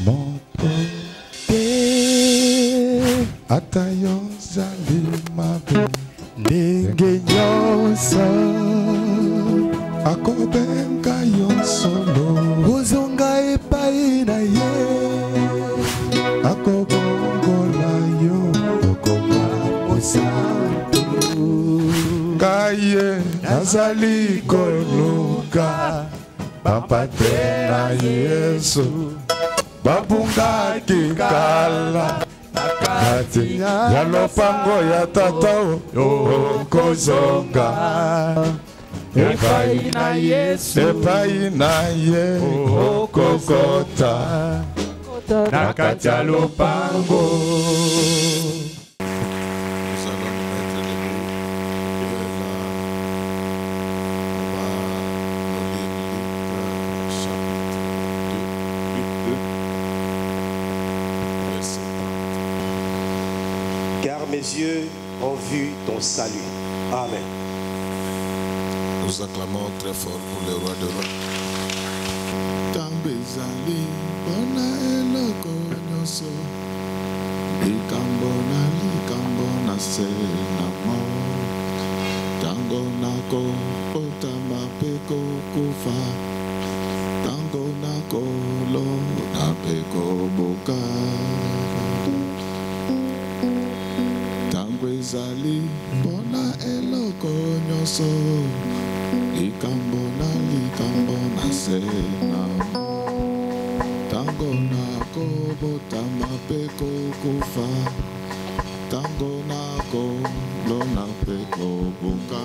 motoke atayo zali mabe ndenge nyonso akobenga yo solo ozonga epai na ye akobongola yo okoma mosantu kaye nazali koluka bapate na Yesu babungaki kala kati ya lopango ya tata okozonga epai na Yesu epai na ye okokota na kati ya lopango. Mes yeux ont vu ton salut. Amen. Nous acclamons très fort pour le roi de rois. Tambezali bona eloko nyoso likambo na se na mo tango nako otama peko kufa tango nako lo na peko boka Zali bona eloko nyoso likambo na sena tango nako botama peko kufa tango nako lona peko buka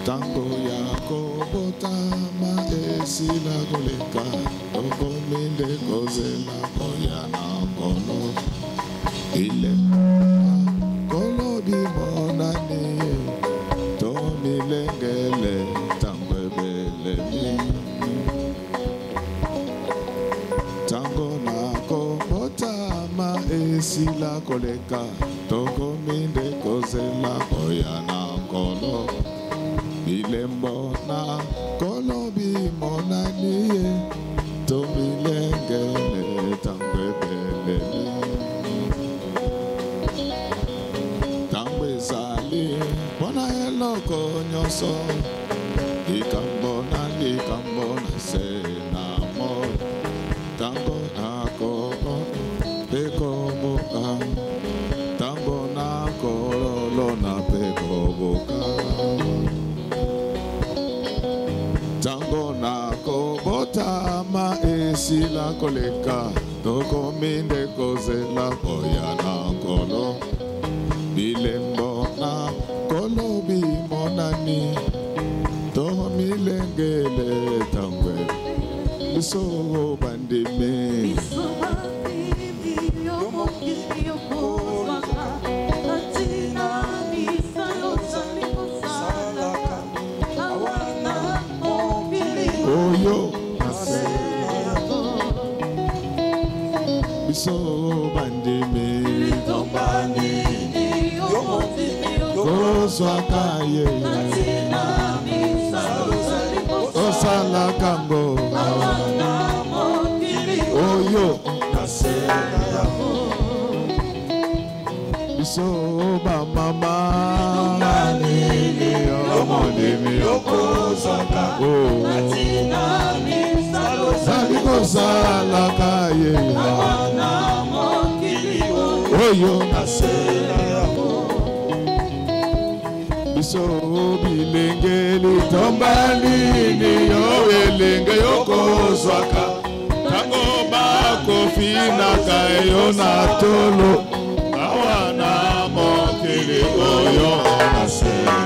tango yako botama esila koleka toko minde kozela koyana kono ile kolobi monani to milengele tambebele tango nako botama esila koleka toko minde kozela koyana kolo ile mbona kolobi monani to milengele tambebele bona eloko nyoso likambo na se na mo tango nako peko boka tango nako lo na peko boka tango nako botama esila koleka toko minde kozela koyana kolo bilembo na kolobi monani to milengele tangwe so bandime oyo so bandime tombani Oswakaye Osala Kambo Oyo Iso Mama Omodemi Okosaka Saliko Salakaye Oyo So bilengeli tombali ni yo elenge yoko swaka tango bako fina kayo na tolo awana mokele oyo nasera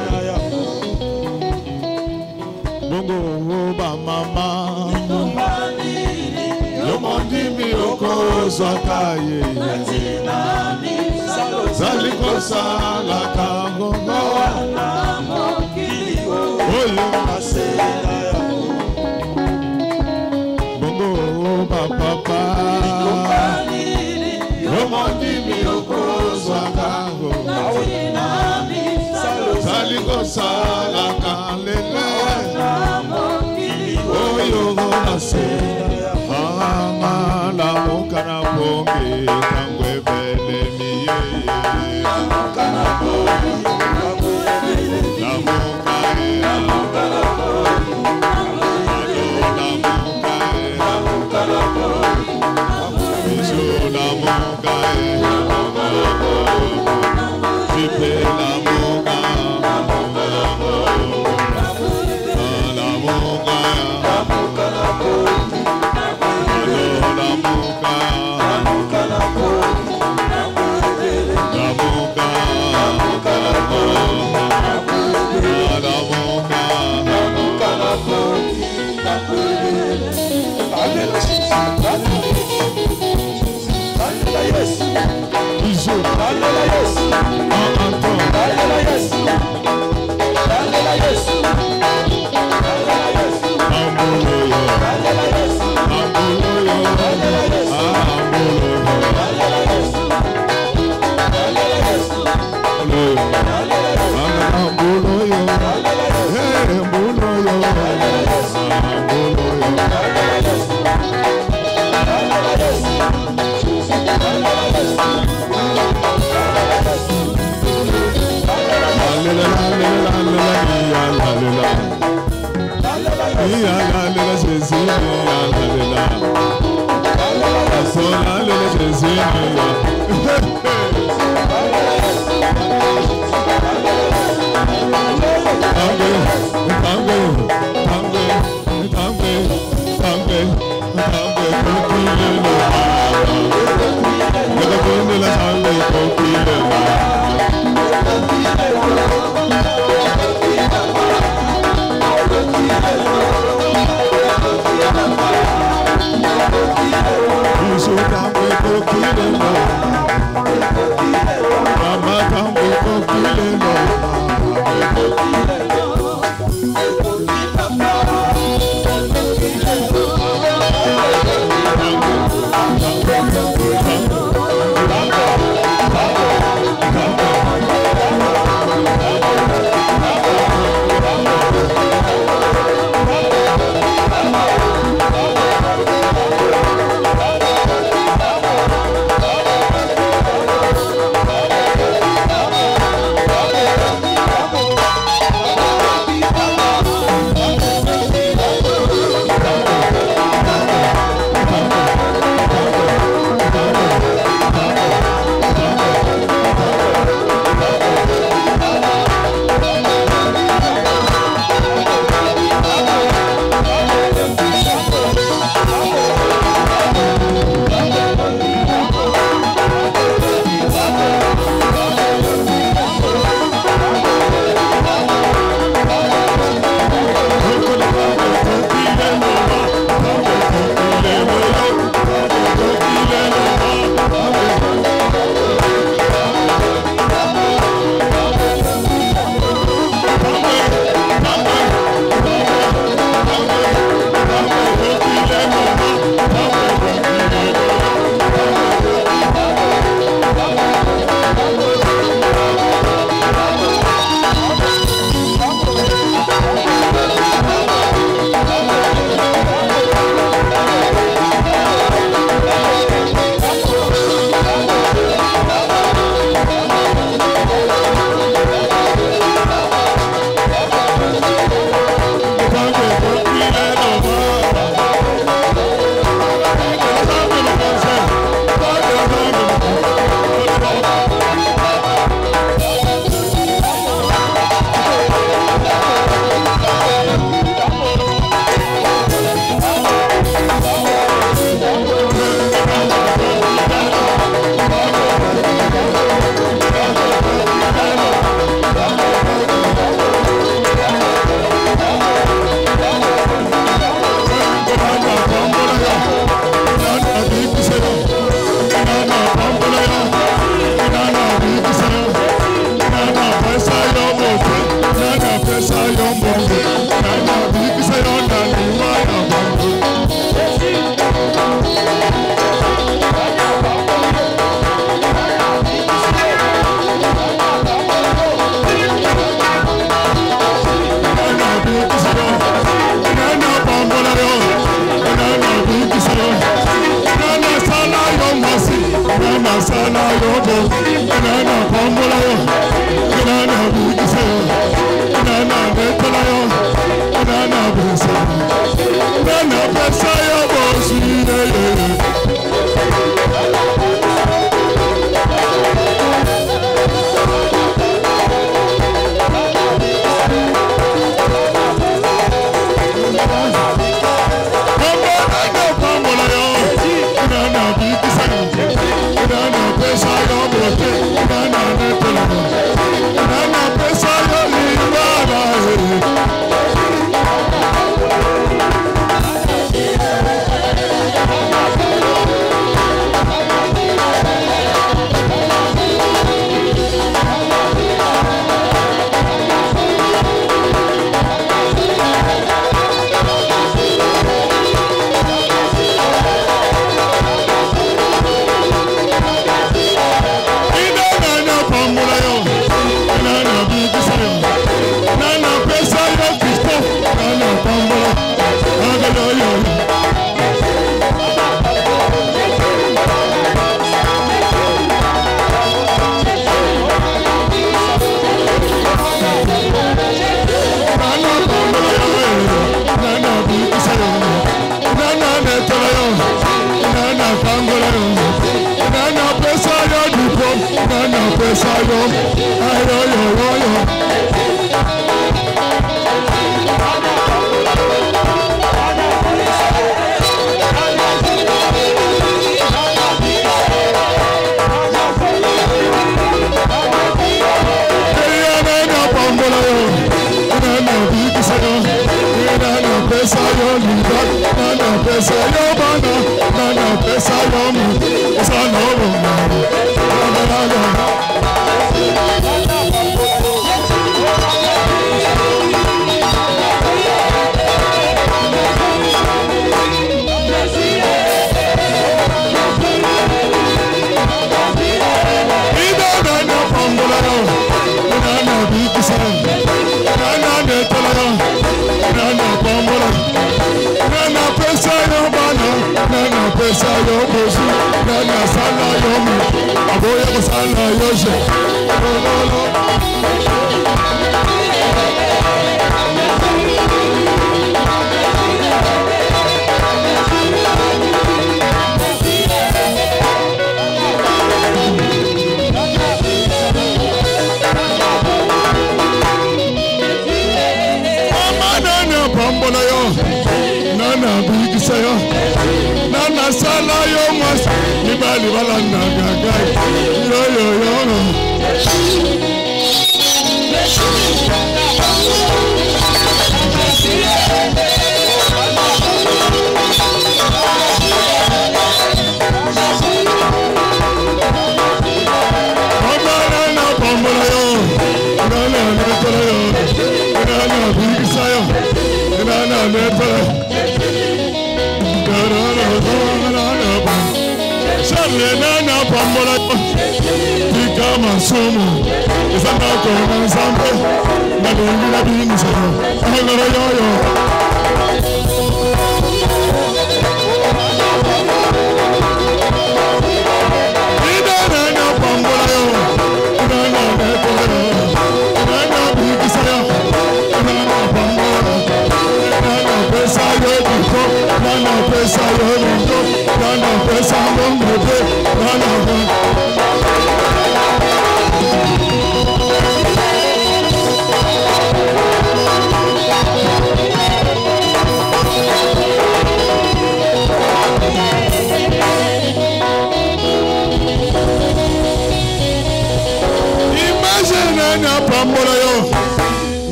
bongo ba mama tombali yo mondimi yoko swaka ye saliko sala kango bongo papa romandimi okozwakago saliko sala kalele oyo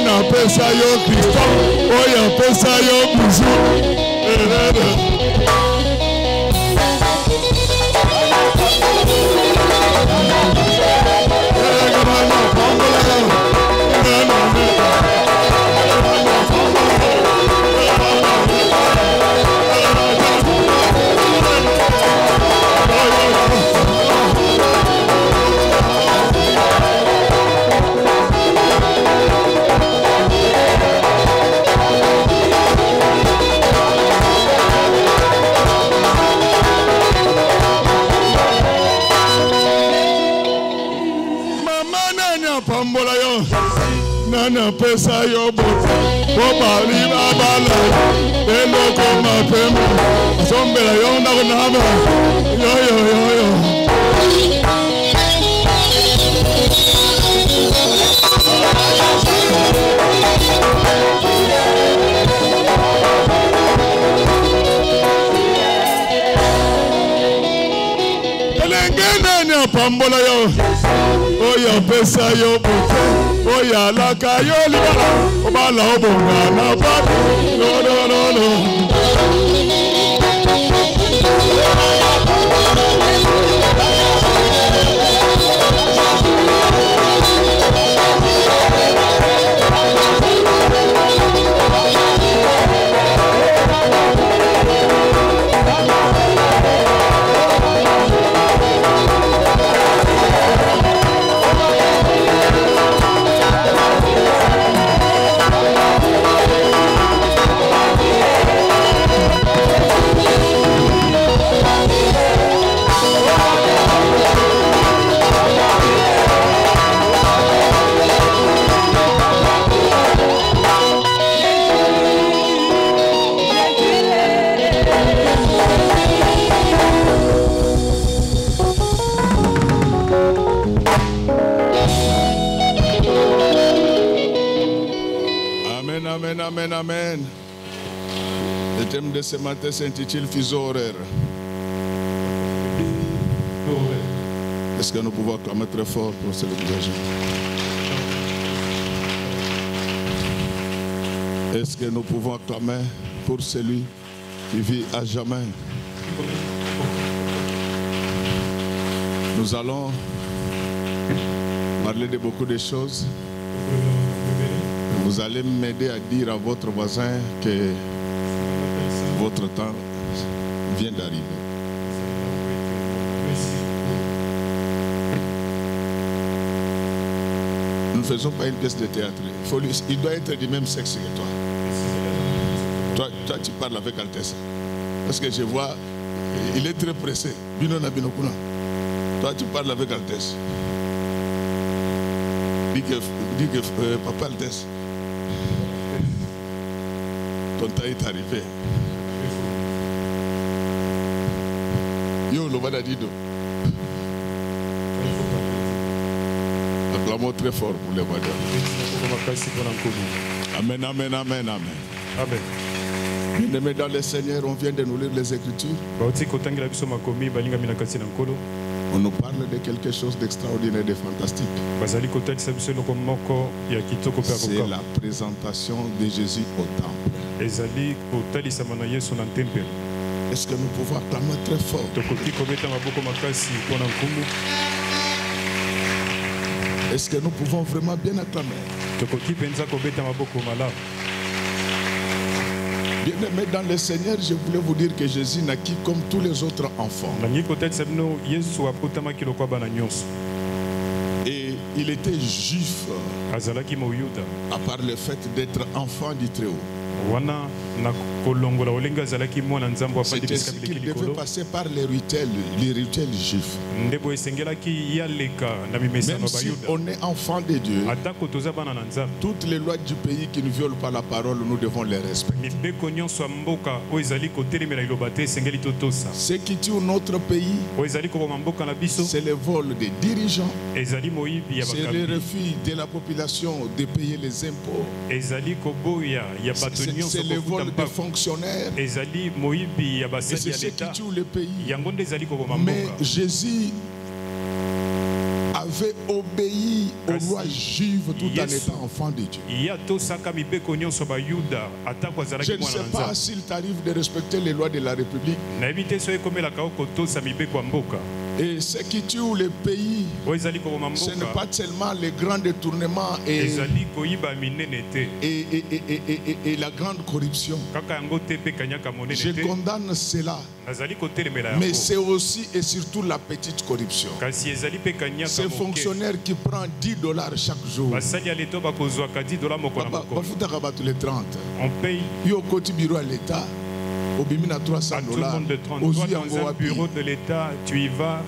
Nana pesa yo Kristo. Oya pesa yo bizu. Nana pesa yo bote, boba liba bala, elo koma pema, sombela yo na kunaba, yo. Pelengena na pambola yo, oya pesa yo bote. Oya laka yo libala, obala obonga na pati, no. Amen. Le thème de ce matin s'intitule Fuseau horaire. Est-ce que nous pouvons acclamer très fort pour ce message? Est-ce que nous pouvons acclamer pour celui qui vit à jamais? Nous allons parler de beaucoup de choses. Vous allez m'aider à dire à votre voisin que votre temps vient d'arriver. Nous ne faisons pas une pièce de théâtre. Il doit être du même sexe que toi. Toi, tu parles avec Altesse. Parce que je vois, il est très pressé. Toi, tu parles avec Altesse. Dis que Papa Altesse, ton temps est arrivé. Yo, le Badadido. Acclamons très fort pour les madames. Amen, amen, amen, amen. Amen. Bien-aimés dans le Seigneur, on vient de nous lire les Écritures. On nous parle de quelque chose d'extraordinaire, de fantastique. C'est la présentation de Jésus au temple. Est-ce que nous pouvons acclamer très fort? Est-ce que nous pouvons vraiment bien acclamer? Bien-aimés dans le Seigneur, je voulais vous dire que Jésus naquit comme tous les autres enfants. Et il était juif à part le fait d'être enfant du Très-Haut. C'est ainsi qu'il devait passer par les rituels juifs. Même si on est enfant de Dieu, toutes les lois du pays qui ne violent pas la parole, nous devons les respecter. Ce qui tue notre pays, c'est le vol des dirigeants, c'est le refus de la population de payer les impôts, c'est le vol des fonctionnaires, et c'est ce qui tue le pays. Mais Jésus a avait obéi au roi juif tout en étant enfant de Dieu. Je ne sais pas s'il t'arrive de respecter les lois de la République. Et ce qui tue le pays, ce n'est pas seulement les grands détournements et la grande corruption. Je condamne cela. Mais c'est aussi et surtout la petite corruption. Ces fonctionnaires qui prennent $10 chaque jour. Les 30. On paye. Au côté bureau à l'État. À tout le monde de 30. Toi, dans un bureau de l'État, tu y vas,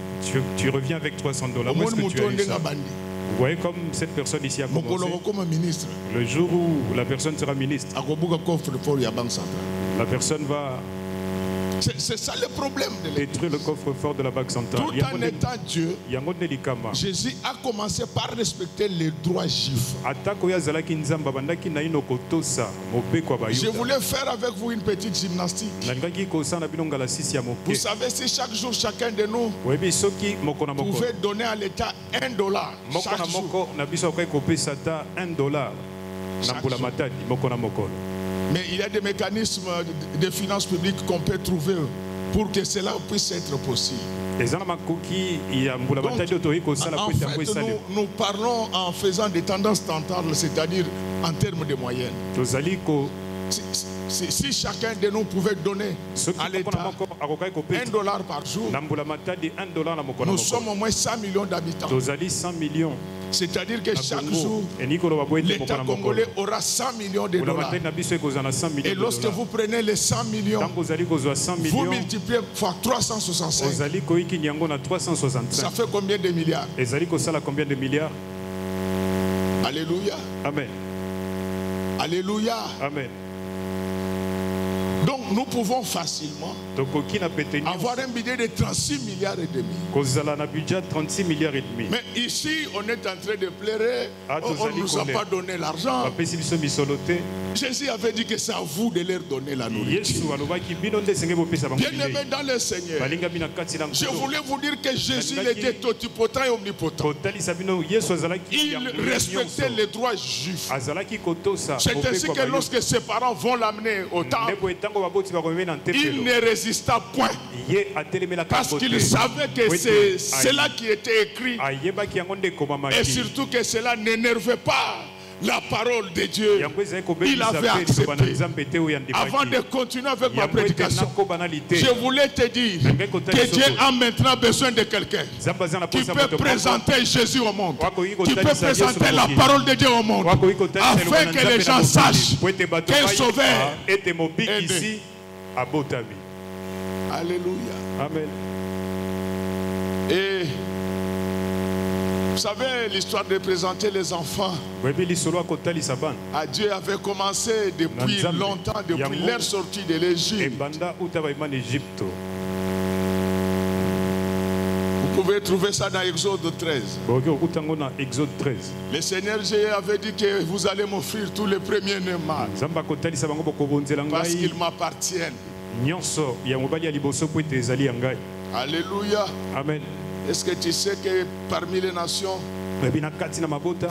tu reviens avec $300. Où est-ce que tu as eu ça? Vous voyez comme cette personne ici a commencé. Le jour où la personne sera ministre, la personne va C'est ça le problème. Détruire le coffre-fort de la Banque centrale. Tout en étant Dieu, Jésus a commencé par respecter les droits juifs. Je voulais faire avec vous une petite gymnastique. Vous savez, si chaque jour, chacun de nous pouvait donner à l'État $1 chaque jour. Mais il y a des mécanismes de finances publiques qu'on peut trouver pour que cela puisse être possible. Donc, en fait, nous parlons en faisant des tendances tentables, c'est-à-dire en termes de moyenne. Si chacun de nous pouvait donner à l'État $1 par jour, nous sommes au moins 100 millions d'habitants. C'est-à-dire que chaque jour, l'État congolais aura 100 millions de dollars. Et lorsque vous prenez les 100 millions, vous multipliez par 365. Ça fait combien de milliards? Alléluia. Amen. Alléluia. Amen. Donc nous pouvons facilement avoir un budget de 36 milliards et demi. Mais ici, on est en train de pleurer. On ne nous a pas donné l'argent. Jésus avait dit que c'est à vous de leur donner la nourriture. Bien-aimés dans le Seigneur, je voulais vous dire que Jésus était totipotent et omnipotent. Il respectait les droits juifs. C'est ainsi que lorsque ses parents vont l'amener au temple, il ne résista point. Parce qu'il savait que c'est cela qui était écrit. Et surtout que cela n'énervait pas la parole de Dieu. Il avait accepté. Avant de continuer avec ma prédication, je voulais te dire que Dieu a maintenant besoin de quelqu'un qui peut présenter Jésus au monde, qui peut présenter la parole de Dieu au monde, afin que les gens sachent qu'un sauveur est né. Alléluia. Amen. Et vous savez, l'histoire de présenter les enfants à Dieu avait commencé depuis longtemps, depuis leur sortie de l'Égypte. Vous pouvez trouver ça dans Exode 13. Le Seigneur avait dit que vous allez m'offrir tous les premiers-nés mâles parce qu'ils m'appartiennent. Alléluia. Amen. Est-ce que tu sais que parmi les nations,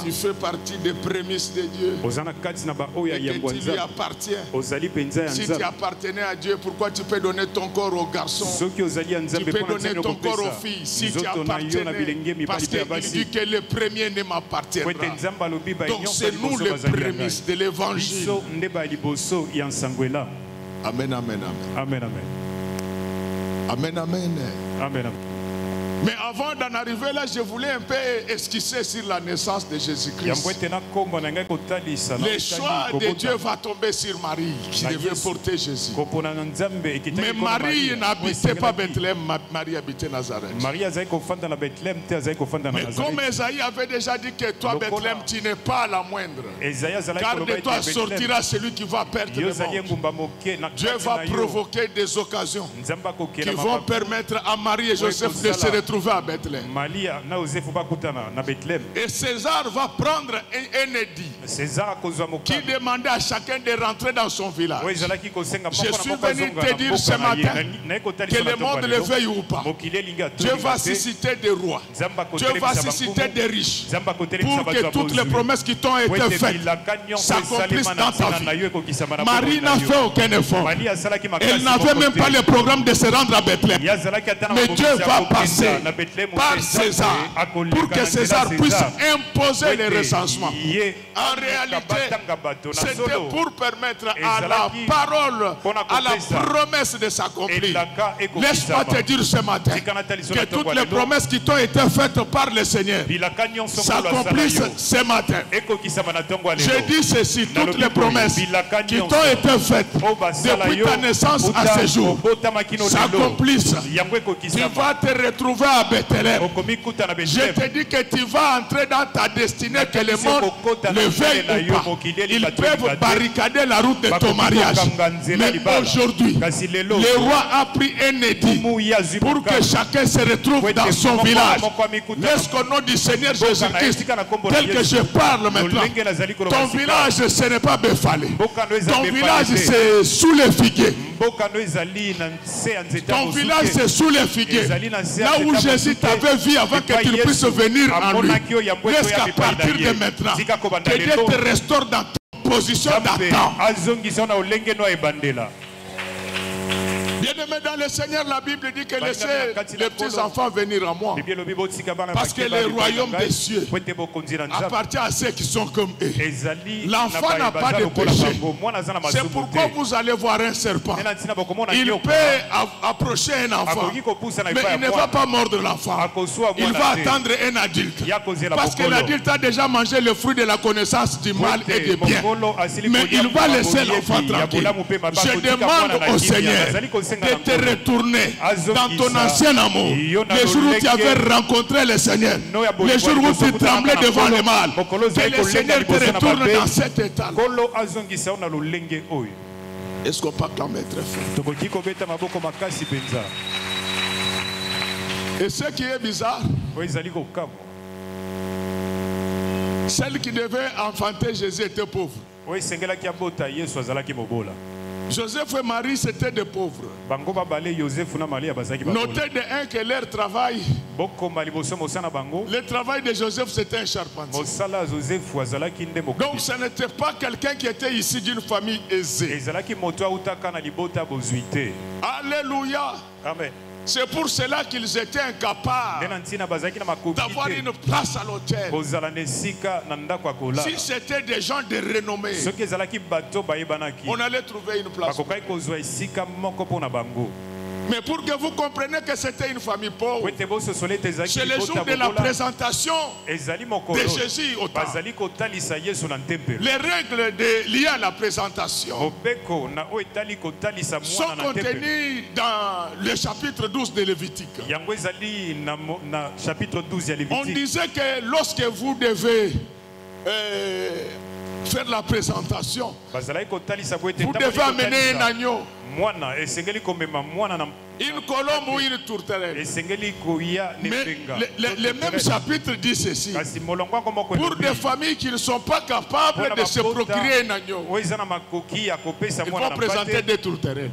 tu fais partie des prémices de Dieu et que tu lui appartiens? Si tu appartenais à Dieu, pourquoi tu peux donner ton corps aux garçons? Tu peux donner ton corps aux filles si tu appartenais, parce qu'il dit que le premier ne m'appartiendra. Donc c'est nous les prémices de l'évangile. Amen, amen, amen. Amen, amen. Amen, amen. Amen. Mais avant d'en arriver là, je voulais un peu esquisser sur la naissance de Jésus-Christ. Le choix de Dieu va tomber sur Marie, qui devait porter Jésus. Mais Marie n'habitait pas Bethléem, Marie habitait Nazareth. Mais comme Esaïe avait déjà dit que toi, Bethléem, tu n'es pas la moindre. Car de toi sortira celui qui va perdre le monde. Dieu va provoquer des occasions qui vont permettre à Marie et Joseph de se retrouver retrouver à Bethléem. Et César va prendre un édit qui demandait à chacun de rentrer dans son village. Je suis venu te dire ce matin que le monde le veuille ou pas. Dieu va susciter des rois. Dieu va susciter des riches pour que toutes les promesses qui t'ont été faites s'accomplissent dans ta vie. Marie n'a fait aucun effort. Elle n'avait même pas le programme de se rendre à Bethléem. Mais Dieu va passer par César pour que César puisse imposer les recensements. En réalité, c'était pour permettre à la parole, à la promesse de s'accomplir. Laisse-moi te dire ce matin que toutes les promesses qui t'ont été faites par le Seigneur s'accomplissent ce matin. Je dis ceci, toutes les promesses qui t'ont été faites depuis ta naissance à ce jour s'accomplissent. Tu vas te retrouver à Bethléem. Je te dis que tu vas entrer dans ta destinée, que le monde le veuille ou pas. Ils peuvent barricader la route de ton mariage. Mais aujourd'hui, le roi a pris un édit pour que chacun se retrouve dans son village. Laisse qu'au nom du Seigneur Jésus-Christ, tel que je parle maintenant, ton village ce n'est pas Befalé. Ton village c'est sous les figuiers. Ton village c'est sous les figuiers. Là où Jésus t'avait vu avant que tu puisses venir en lui. Laisse qu'à partir de maintenant, que Dieu te restaure dans ta position d'attente. Bien-aimé dans le Seigneur, la Bible dit que laissez les petits enfants venir à moi. Parce que le royaume des cieux appartient à ceux qui sont comme eux. L'enfant n'a pas de péché. C'est pourquoi vous allez voir un serpent. Il peut approcher un enfant, mais il ne va pas mordre l'enfant. Il va attendre un adulte. Parce que l'adulte a déjà mangé le fruit de la connaissance du mal et du bien. Mais il va laisser l'enfant tranquille. Je demande au Seigneur de te retourner dans ton ancien amour. Le jour où tu avais rencontré le Seigneur, le jour où tu tremblais devant le mal, que le Seigneur te retourne dans cet état. Est-ce qu'on peut acclamer très fort? Et ce qui est bizarre, celle qui devait enfanter Jésus était pauvre. Joseph et Marie c'était des pauvres. Notez de un que leur travail, le travail de Joseph c'était un charpentier. Donc ce n'était pas quelqu'un qui était ici d'une famille aisée. Alléluia. Amen. C'est pour cela qu'ils étaient incapables d'avoir une place à l'hôtel. Si c'était des gens de renommée, on allait trouver une place. Mais pour que vous compreniez que c'était une famille pauvre, c'est le jour de la présentation de Jésus au temple. Les règles liées à la présentation sont contenues dans le chapitre 12 de Lévitique. On disait que lorsque vous devez faire la présentation, vous devez amener un agneau, une colombe ou une tourterelle. Mais le même chapitre dit ceci: pour des familles qui ne sont pas capables de se procurer un agneau, ils vont présenter des tourterelles.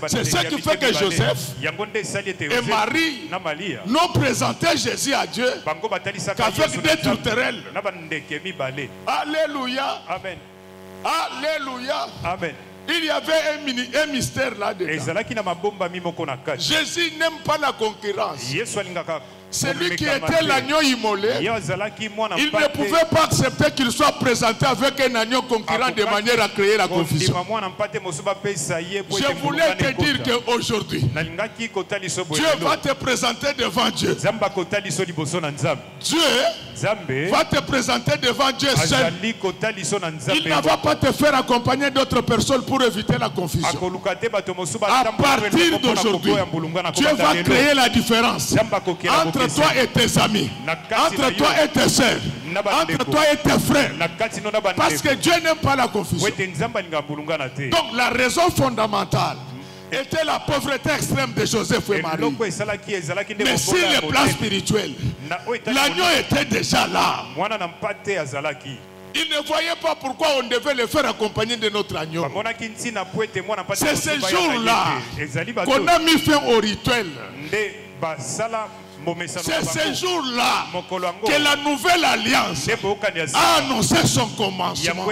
C'est ce qui fait que Joseph et Marie n'ont présenté Jésus à Dieu qu'avec des tourterelles. Alléluia. Amen. Alléluia. Amen. Il y avait un mystère là-dedans. Jésus n'aime pas la concurrence. Celui qui était l'agneau immolé, il ne pouvait pas accepter qu'il soit présenté avec un agneau concurrent de manière à créer la confusion. Je voulais te dire qu'aujourd'hui, Dieu va te présenter devant Dieu. Dieu va te présenter devant Dieu seul. Il ne va pas te faire accompagner d'autres personnes pour éviter la confusion. À partir d'aujourd'hui, Dieu va créer la différence entre toi et tes amis, entre toi et tes soeurs, entre toi et tes frères. Parce que Dieu n'aime pas la confusion. Donc la raison fondamentale était la pauvreté extrême de Joseph et Marie. Mais sur le plan spirituel, l'agneau était déjà là. Il ne voyait pas pourquoi on devait le faire accompagner de notre agneau. C'est ce jour-là qu'on a mis fin au rituel. C'est ce jour-là que la nouvelle alliance a annoncé son commencement.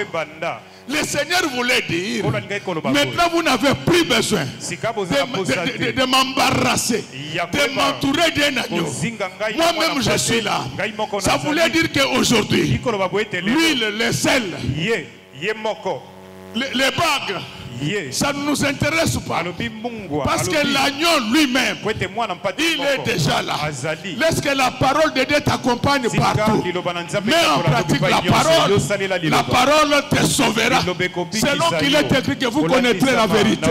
Le Seigneur voulait dire, maintenant vous n'avez plus besoin de m'embarrasser, de m'entourer d'un agneau. Moi-même je suis là. Ça voulait dire qu'aujourd'hui, l'huile, le sel, les bagues, ça ne nous intéresse pas. Parce que l'agneau lui-même, il est déjà là. Laisse que la parole de Dieu t'accompagne partout. Mais en pratique la parole te sauvera. Selon qu'il est écrit que vous connaîtrez la vérité.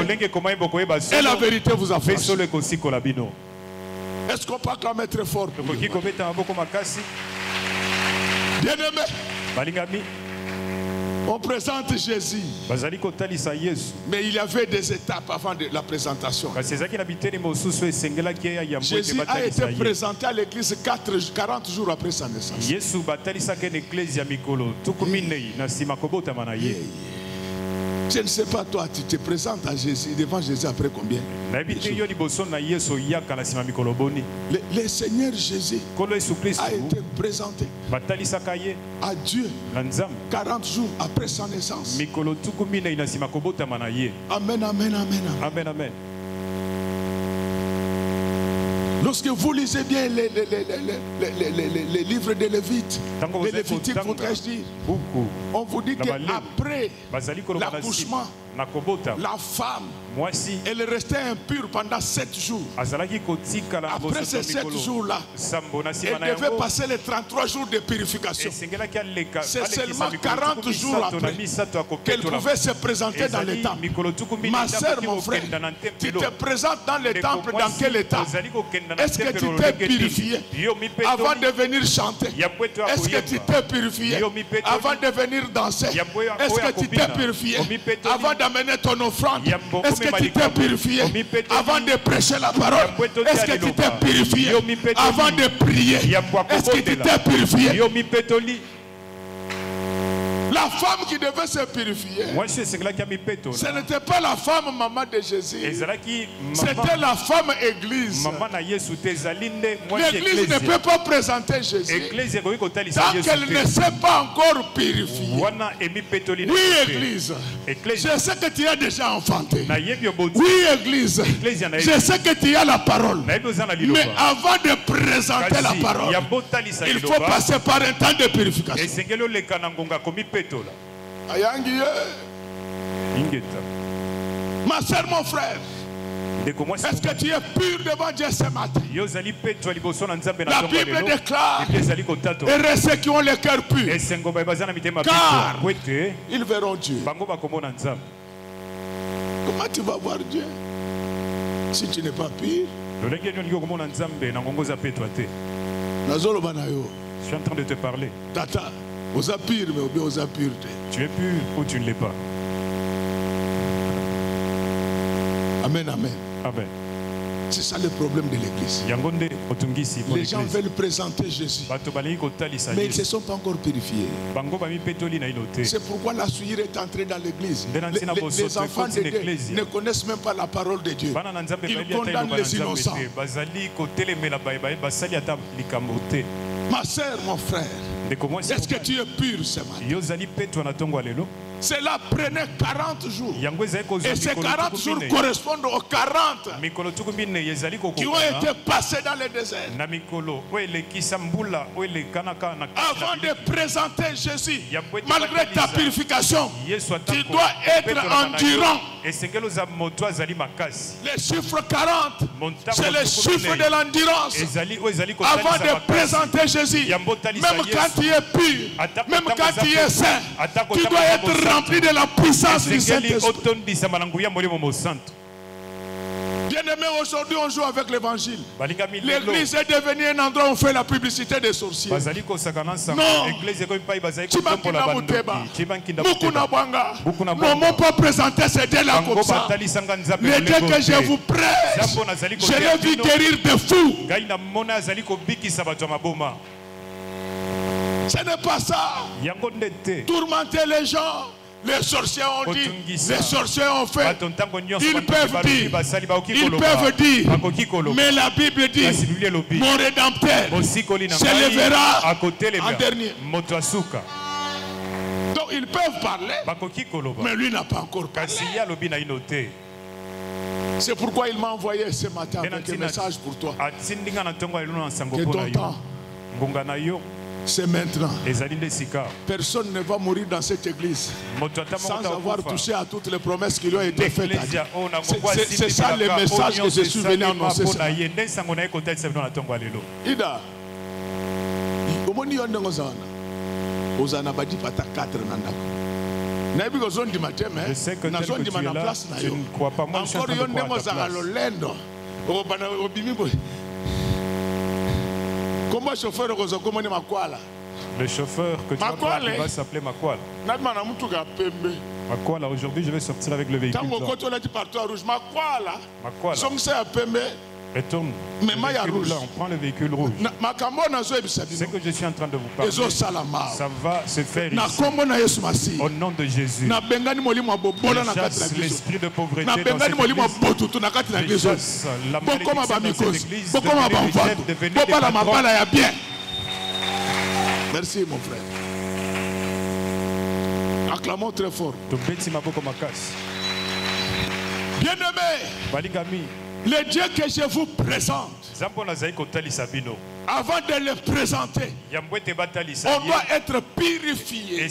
Et la vérité vous affranchit. Est-ce qu'on peut acclamer très fort? Bien-aimé, on présente Jésus. Mais il y avait des étapes avant de la présentation. Jésus a été présenté à l'église 40 jours après sa naissance. Je ne sais pas, toi, tu te présentes à Jésus, devant Jésus après combien? Le Seigneur Jésus a été présenté à Dieu 40 jours après sa naissance. Amen, amen, amen, amen. Lorsque vous lisez bien les livres de Lévites, les Lévitiques, voudrais-je dire, on vous dit qu'après l'accouchement, la femme, elle restait impure pendant 7 jours. Après ces 7 jours-là, elle devait passer les 33 jours de purification. C'est seulement 40 jours après qu'elle pouvait se présenter dans les temples. Ma soeur, mon frère, tu te présentes dans les temples dans quel état? Est-ce que tu t'es purifié avant de venir chanter? Est-ce que tu t'es purifié avant de venir danser? Est-ce que tu t'es purifié avant d'amener ton offrande? Est-ce que tu t'es purifié avant de prêcher la parole? Est-ce que tu t'es purifié avant de prier? Est-ce que tu t'es purifié? La femme qui devait se purifier, ce n'était pas la femme maman de Jésus, c'était la femme église. L'église ne peut pas présenter Jésus tant qu'elle ne s'est pas encore purifiée. Oui, église, je sais que tu as déjà enfanté. Oui, église, je sais que tu as la parole. Mais avant de présenter la parole, il faut passer par un temps de purification. Ma soeur, mon frère, est-ce que tu es pur devant Dieu ce matin? La Bible déclare, et ceux qui ont le cœur pur, car ils verront Dieu. Comment tu vas voir Dieu si tu n'es pas pur? Je suis en train de te parler. Tata, osa pur, mais ou bien osa pureté. Tu es pur ou tu ne l'es pas. Amen, amen. Amen. C'est ça le problème de l'église. Les gens veulent présenter Jésus, mais ils ne se sont pas encore purifiés. C'est pourquoi la souillure est entrée dans l'église. Les enfants de Dieu ne connaissent même pas la parole de Dieu. Ils condamnent les innocents. Ma soeur, mon frère, est-ce que tu es pur ce matin? Cela prenait 40 jours. Et ces 40 jours correspondent aux 40 qui ont été passés dans le désert. Avant de présenter Jésus, malgré ta purification, tu dois être endurant. Le chiffre 40, c'est le chiffre de l'endurance. Avant de présenter Jésus, même quand tu es pur, même quand tu es saint, tu dois être rempli de la puissance du Saint-Esprit. Bien aimé, aujourd'hui on joue avec l'évangile. L'église est devenue un endroit où on fait la publicité des sorciers. Non. Mon pas présenter ces deux-là comme ça. Les dieux que je vous prêche, je l'ai vu guérir des fous. Ce n'est pas ça. Tourmenter les gens. Les sorciers ont dit, les sorciers ont fait. Ils peuvent dire, mais la Bible dit, mon Rédempteur s'élèvera en dernier. Donc ils peuvent parler, mais lui n'a pas encore parlé. C'est pourquoi il m'a envoyé ce matin avec un message pour toi. Que ton temps, c'est maintenant. Personne ne va mourir dans cette église sans avoir touché à toutes les promesses qui lui ont été faites. C'est ça le message que je suis venu annoncer. Ida, je sais que tel que tu es là, je ne crois pas. Moi, je suis en train de croire à ta place. Le chauffeur que tu vas voir, il va s'appeler Makwala. Makwala, aujourd'hui je vais sortir avec le véhicule. Makwala. Retourne. On prend le véhicule rouge. C'est que je suis en train de vous parler. Ça va se faire ici. Au nom de Jésus. Chasse l'esprit de pauvreté dans cette église. Chasse la malédiction dans cette église. Devenez des patrons. Merci mon frère. Acclamons très fort. Bien-aimé, les dieux que je vous présente, avant de les présenter, on doit être purifié.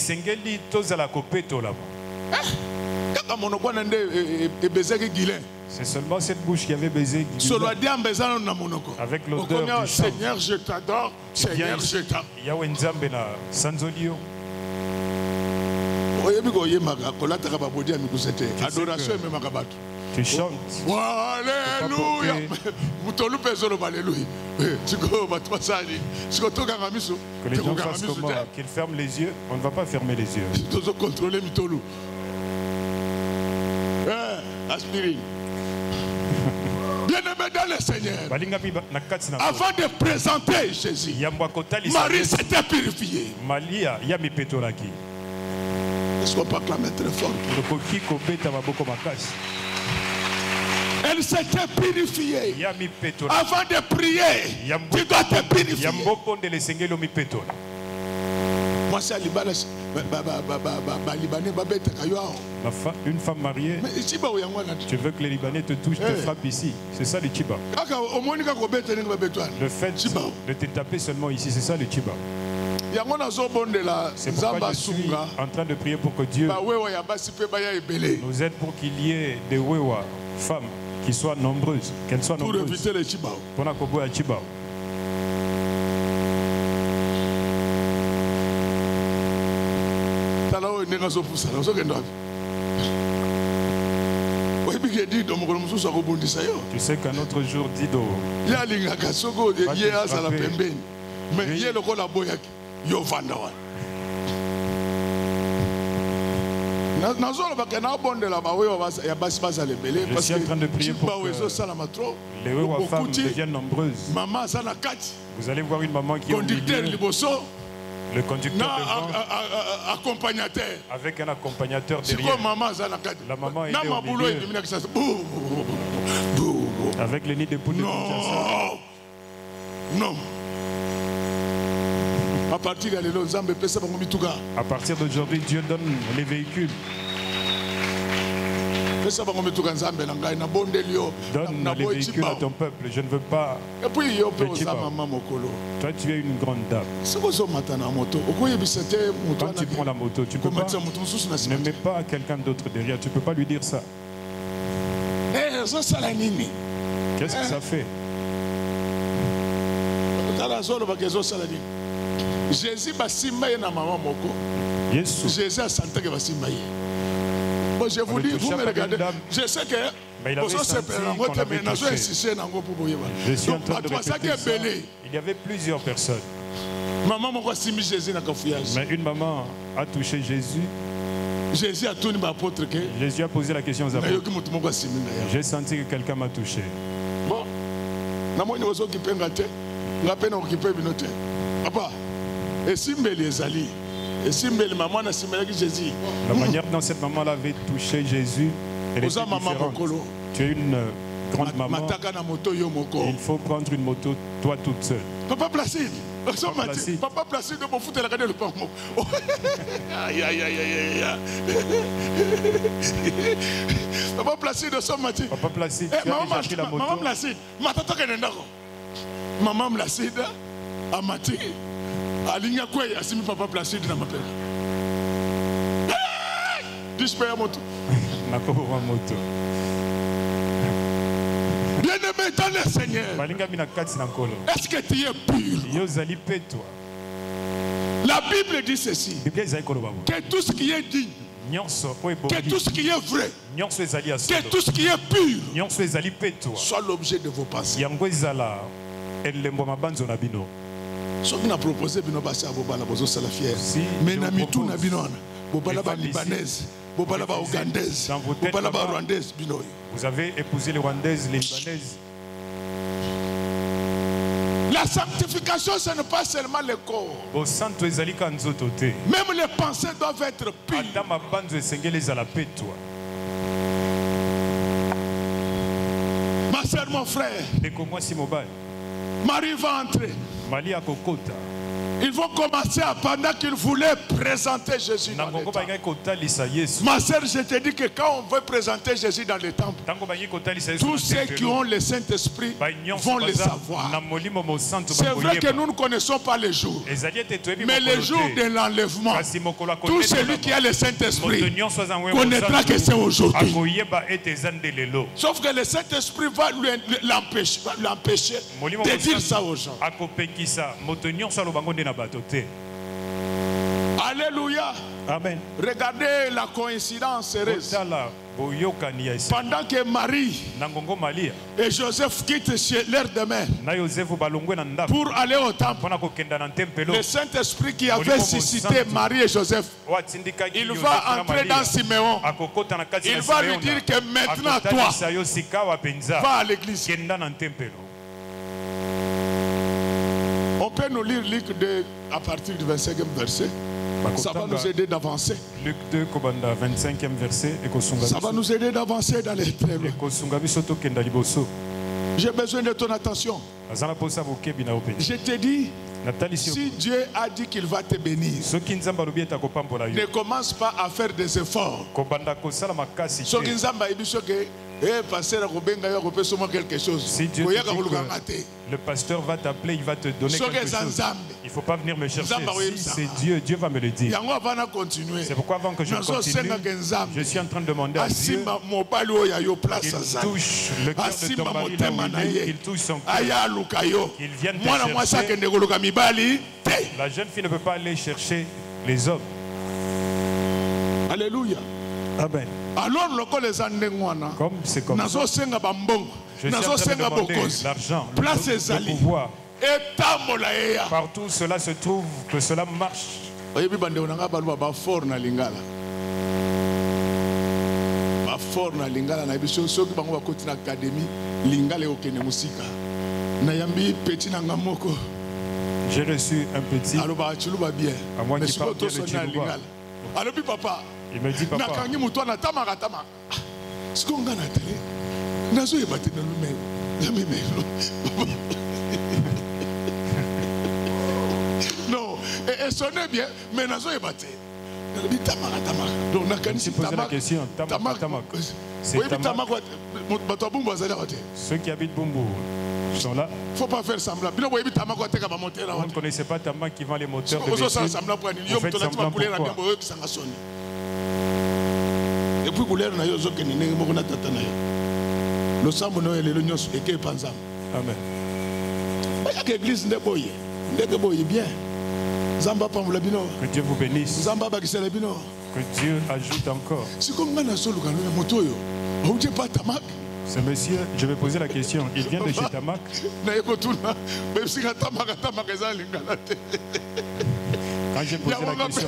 C'est seulement cette bouche qui avait baisé avec l'odeur du sang. Seigneur, je t'adore. Seigneur, je t'adore. Tu chantes. Alléluia. Que les gens fassent comment? Qu'ils ferment les yeux. On ne va pas fermer les yeux. Aspirine. Bien-aimé dans le Seigneur, avant de présenter Jésus, Marie s'était purifiée. Est-ce qu'on peut acclamer très fort? Elle s'était purifiée. Avant de prier, tu dois te purifier. Moi, c'est une femme mariée, tu veux que les Libanais te touchent, te frappent ici. C'est ça le Chiba. Le fait de te taper seulement ici, c'est ça le Chiba. C'est pourquoi je suis en train de prier pour que Dieu nous aide pour qu'il y ait des wewa, femmes, qui soient nombreuses, qu'elles soient nombreuses. Pour éviter les Chiba. Pour n'accourir à Chiba. Tu sais qu'un autre jour, Dido, je suis en train de prier pour que les femmes deviennent nombreuses. Vous allez voir une maman qui est au milieu. Le conducteur devant, avec un accompagnateur derrière. La maman est au milieu. Avec les nids de poules de Kinshasa. Non. À partir d'aujourd'hui, Dieu donne les véhicules. Donne les véhicules à ton peuple. Je ne veux pas. Toi, tu es une grande dame. Quand tu prends la moto, tu peux pas. Ne mets pas quelqu'un d'autre derrière. Tu ne peux pas lui dire ça. Qu'est-ce que ça fait? Jésus Jésus a senti que je vous dis, vous me regardez. Je sais que Mais il avait senti qu'on avait touché. Je suis en train de répéter ça. Il y avait plusieurs personnes. Mais une maman a touché Jésus. Jésus a posé la question aux apôtres. J'ai senti que quelqu'un m'a touché. Bon. La manière dont cette maman avait touché Jésus, elle était différente. Tu es une grande maman. Il faut prendre une moto, toi toute seule. Papa Placide. Papa Placide, mon foutre la gadelle pas moi. Aïe aïe aïe aïe aïe. Papa Placide, ça m'a dit. Papa Placide, tu as déjà pris la moto. Maman Placide, ma tata kenendako. Maman Placide, amati. Alinya quoi asimi Papa Placide na mapela. Dispère moto. Na ko moto. Bien-aimé dans le Seigneur, est-ce que tu es pur? La Bible dit ceci, que tout ce qui est digne, que tout ce qui est vrai, que tout ce qui est pur soit l'objet de vos pensées. Ce qu'on a proposé, mais n'amitou na bino, bobalaba libanaise, bobalaba ougandaise, bobalaba rwandaise bino. Vous avez épousé les Rwandaises, les Libanaises. La sanctification, ce n'est pas seulement le corps. Même les pensées doivent être pures. Ma soeur, mon frère, Marie va entrer. Ils vont commencer à pendant qu'ils voulaient présenter Jésus dans le temple. Ma soeur, je te dis que quand on veut présenter Jésus dans le temple, tous ceux qui ont le Saint-Esprit vont le savoir. C'est vrai que nous ne connaissons pas les jours, mais le jour de l'enlèvement, tout celui qui a le Saint-Esprit connaîtra que c'est aujourd'hui. Sauf que le Saint-Esprit va l'empêcher de dire ça aux gens. Alléluia. Amen. Regardez la coïncidence heureuse. Pendant que Marie et Joseph quittent leur demeure pour aller au temple, le Saint-Esprit qui avait suscité Marie et Joseph, il va entrer dans Siméon. Il va lui dire que maintenant toi, va à l'église. On peut nous lire Luc 2 à partir du 25e verset. Ça va nous aider d'avancer. Luc 2, 25e verset. Ça va nous aider d'avancer dans les trêves. J'ai besoin de ton attention. Je te dis, si Dieu a dit qu'il va te bénir, ne commence pas à faire des efforts. Quelque chose. Si Dieu te dit que le pasteur va t'appeler, il va te donner quelque chose. Il ne faut pas venir me chercher. Si c'est Dieu, Dieu va me le dire. C'est pourquoi avant que je continue, je suis en train de demander à Dieu qu'il touche le cœur de ton mari là où il est, qu'il touche son cœur, qu'il vienne te chercher. La jeune fille ne peut pas aller chercher les hommes. Alléluia. Amen. Alors, comme c'est comme ça, je suis en train de demander l'argent, le pouvoir. Partout cela se trouve, que cela marche. J'ai reçu un petit à moi qui parle bien le Chiluba. Il me dit, papa, non, et sonnait bien, mais Nazo est battu. Donc, je me posé la question, Tamak. Ceux qui habitent Bumbu sont là. Il ne faut pas faire semblant. Vous ne connaissez pas Tamak qui vend les moteurs de véhicules. Vous faites semblant pourquoi? Et puis, vous avez le sang de Noël et le nyos et qui pense. Amen. Il y a l'église de Boye. Bien. Zamba Pamulabino. Que Dieu vous bénisse. Zamba Bagiselabino. Que Dieu ajoute encore. Si comme on a solo motoyo, on ne pas tamak. Ce monsieur, je vais poser la question. Il vient de chez Tamak. Quand j'ai posé la question,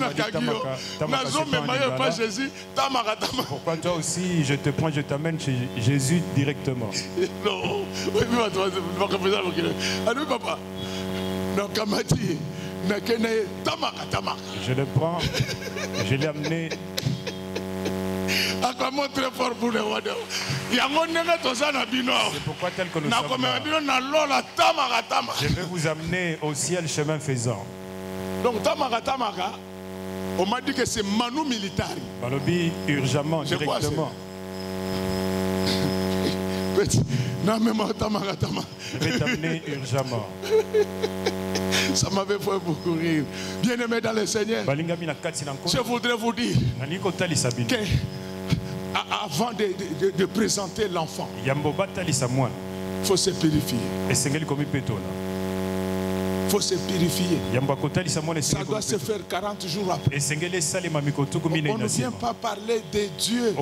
pourquoi toi aussi, je te prends, je t'amène chez Jésus directement? Non, papa. Je le prends, je l'ai amené. Très fort pour les rois. C'est pourquoi tel que nous sommes là, je vais vous amener au ciel chemin faisant. Donc Tamaka, on m'a dit que c'est Manu Militari. Balobi urgemment, directement. Je vais t'amener urgemment. Ça m'avait fait beaucoup rire. Bien aimé dans le Seigneur, je voudrais vous dire que avant de présenter l'enfant, il faut se purifier. Il faut se purifier. Ça doit se faire 40 jours après. On ne vient pas parler de Dieu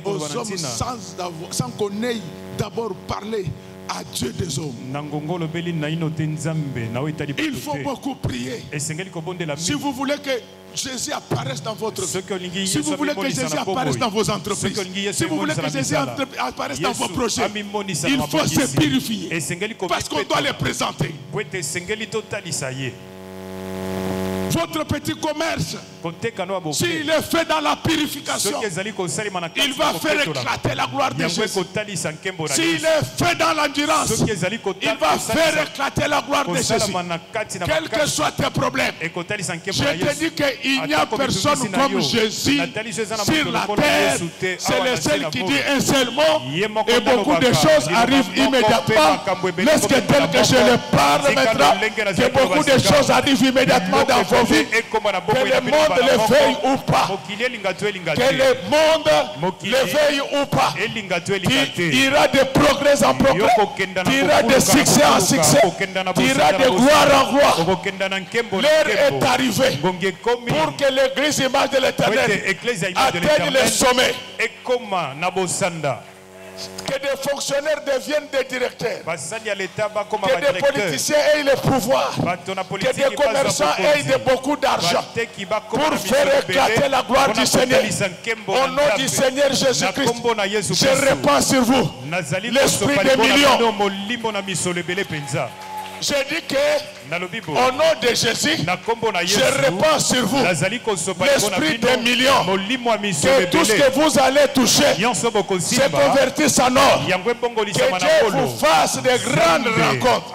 aux hommes sans qu'on ait d'abord parlé à Dieu des hommes. Il faut beaucoup prier. Si vous voulez que Jésus apparaisse dans votre vie, si vous voulez que Jésus apparaisse dans vos entreprises, si vous voulez que Jésus apparaisse dans vos projets, il faut se purifier parce qu'on doit les présenter. Votre petit commerce, s'il est fait dans la purification, il va faire éclater la gloire de Jésus. S'il est fait dans l'endurance, il va faire éclater la gloire de Jésus. Quels que soient tes problèmes, je te dis qu'il n'y a personne comme Jésus sur la terre. C'est le seul qui dit un seul mot et beaucoup de choses arrivent immédiatement. Laisse que tel que je le parle maintenant, que beaucoup de choses arrivent immédiatement dans vos vies. Que le monde le veuille ou pas, que le monde le veuille ou pas, il ira de progrès en progrès, il ira de succès en succès, il ira de gloire en gloire. L'heure est arrivée pour que l'église image de l'Éternel atteigne le sommet. Que des fonctionnaires deviennent des directeurs, que des politiciens aient le pouvoir, que des commerçants aient beaucoup d'argent pour faire éclater la gloire du Seigneur. Au nom du Seigneur Jésus-Christ, je répands sur vous l'esprit des millions. Je dis que au nom de Jésus, je répands sur vous l'esprit des millions. Que tout ce que vous allez toucher se convertisse en or. Que Dieu vous fasse de grandes rencontres.